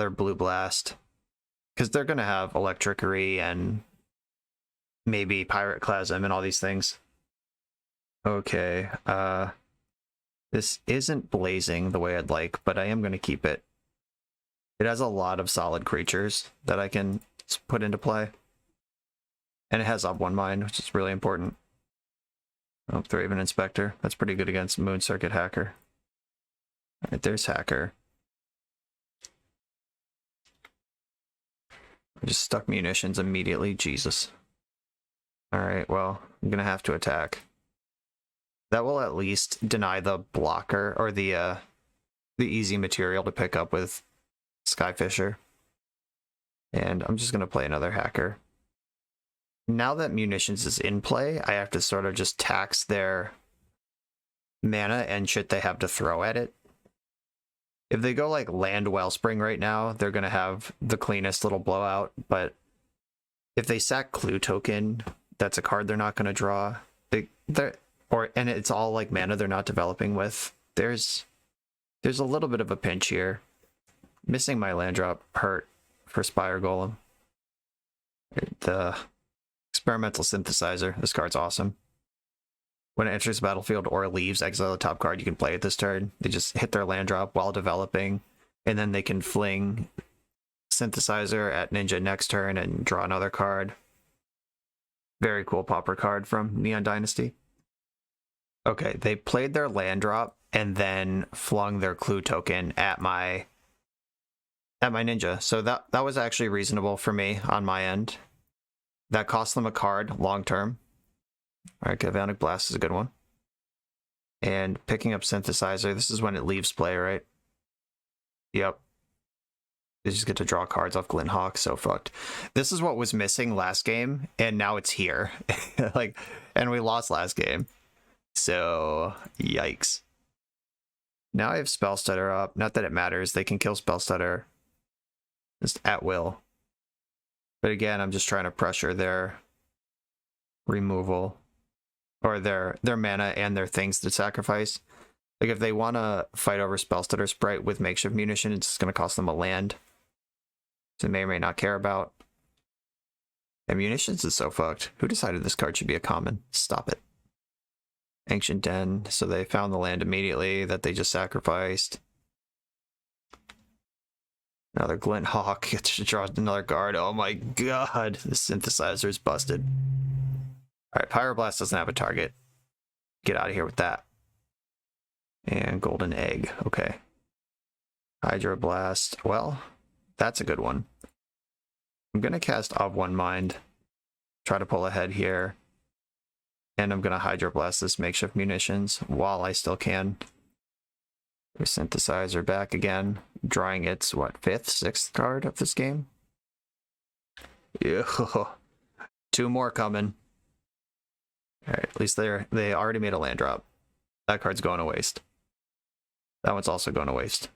Blue Blast. Because they're going to have Electrickery and maybe Pyroclasm and all these things. Okay, this isn't blazing the way I'd like, but I am going to keep it. It has a lot of solid creatures that I can put into play. And it has Of One Mind, which is really important. Oh, Thraven Inspector. That's pretty good against Moon Circuit Hacker. Alright, there's Hacker. I just stuck munitions immediately. Jesus. Alright, well, I'm going to have to attack. That will at least deny the blocker, or the easy material to pick up with Skyfisher. And I'm just going to play another Hacker. Now that Munitions is in play, I have to sort of just tax their mana and shit they have to throw at it. If they go like Land Wellspring right now, they're going to have the cleanest little blowout, but if they sack Clue Token, that's a card they're not going to draw. And it's all like mana they're not developing with. There's a little bit of a pinch here. Missing my land drop hurt for Spire Golem. The Experimental Synthesizer. This card's awesome. When it enters the battlefield or leaves, exile the top card you can play it this turn. They just hit their land drop while developing, and then they can fling Synthesizer at Ninja next turn and draw another card. Very cool Pauper card from Neon Dynasty. Okay, they played their land drop and then flung their Clue Token at my Ninja. So that was actually reasonable for me on my end. That cost them a card long term. All right, Galvanic Blast is a good one. And picking up Synthesizer, this is when it leaves play, right? Yep. They just get to draw cards off Glint Hawk. So fucked. This is what was missing last game, and now it's here. Like, and we lost last game. So, yikes. Now I have Spell Stutter up. Not that it matters. They can kill Spell Stutter just at will. But again, I'm just trying to pressure their removal. Or their mana and their things to sacrifice. Like, if they want to fight over Spell Stutter Sprite with Makeshift Munition, it's going to cost them a land. So they may or may not care about. And Munitions is so fucked. Who decided this card should be a common? Stop it. Ancient Den. So they found the land immediately that they just sacrificed. Another Glint Hawk gets to draw another card. Oh my god. The synthesizer is busted. Alright, Pyroblast doesn't have a target. Get out of here with that. And Golden Egg. Okay. Hydroblast. Well, that's a good one. I'm going to cast Of One Mind. Try to pull ahead here. And I'm going to Hydroblast this Makeshift Munitions while I still can. Synthesizer back again. Drawing its, what, 5th, 6th card of this game? Yeah. 2 more coming. Alright, at least they already made a land drop. That card's going to waste. That one's also going to waste.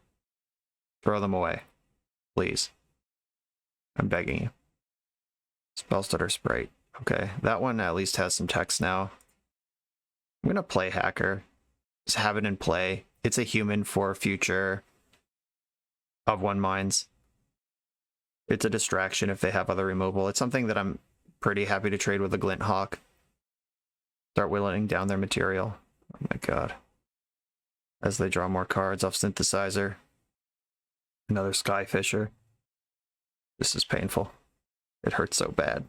Throw them away. Please. I'm begging you. Spell Stutter Sprite. Okay, that one at least has some text now. I'm going to play Hacker. Just have it in play. It's a human for future Of One Minds. It's a distraction if they have other removal. It's something that I'm pretty happy to trade with a Glint Hawk. Start whittling down their material. Oh my god. As they draw more cards off Synthesizer. Another Skyfisher. This is painful. It hurts so bad.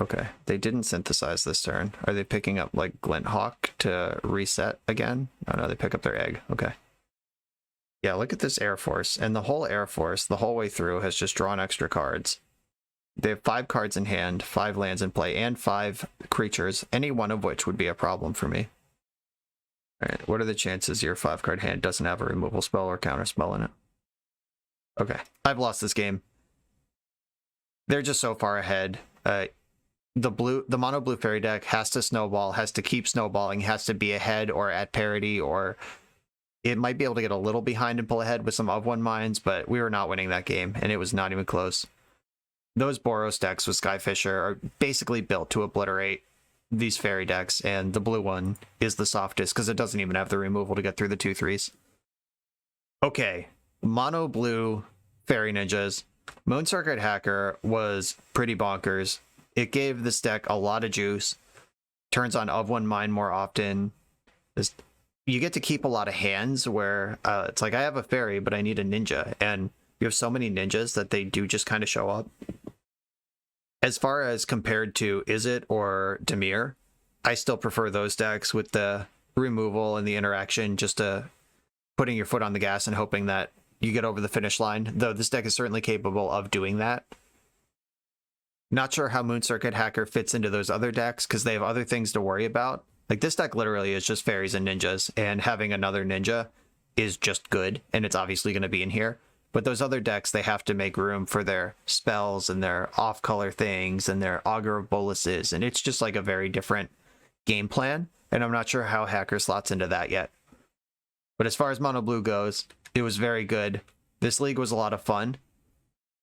Okay, they didn't synthesize this turn. Are they picking up, like, Glint Hawk to reset again? Oh no, they pick up their egg. Okay. Yeah, look at this Air Force. And the whole Air Force, the whole way through, has just drawn extra cards. They have 5 cards in hand, 5 lands in play, and 5 creatures, any one of which would be a problem for me. Alright, what are the chances your 5-card hand doesn't have a removal spell or counter spell in it? Okay, I've lost this game. They're just so far ahead. The mono blue fairy deck has to snowball, has to keep snowballing, has to be ahead or at parity, or it might be able to get a little behind and pull ahead with some Of One Minds, but we were not winning that game, and it was not even close. Those Boros decks with Skyfisher are basically built to obliterate these fairy decks, and the blue one is the softest because it doesn't even have the removal to get through the 2/3s. Okay, mono blue fairy ninjas. Moon Circuit Hacker was pretty bonkers. It gave this deck a lot of juice. Turns on Of One Mind more often. You get to keep a lot of hands where it's like, I have a fairy, but I need a ninja. And you have so many ninjas that they do just kind of show up. As far as compared to Izzet or Dimir, I still prefer those decks with the removal and the interaction, just putting your foot on the gas and hoping that you get over the finish line. Though this deck is certainly capable of doing that. Not sure how Moon Circuit Hacker fits into those other decks because they have other things to worry about. Like, this deck literally is just fairies and ninjas, and having another ninja is just good, and it's obviously going to be in here. But those other decks, they have to make room for their spells and their off-color things and their Augur of Boluses, and it's just like a very different game plan, and I'm not sure how Hacker slots into that yet. But as far as Mono Blue goes, it was very good. This league was a lot of fun.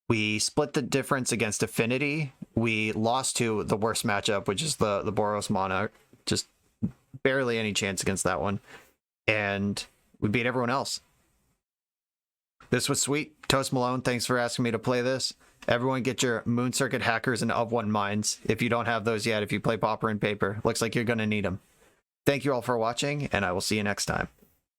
We split the difference against Affinity. We lost to the worst matchup, which is the Boros Monarch. Just barely any chance against that one. And we beat everyone else. This was sweet. Toast Malone, thanks for asking me to play this. Everyone get your Moon Circuit Hackers and Of One Minds. If you don't have those yet, if you play Pauper and Paper, looks like you're going to need them. Thank you all for watching, and I will see you next time.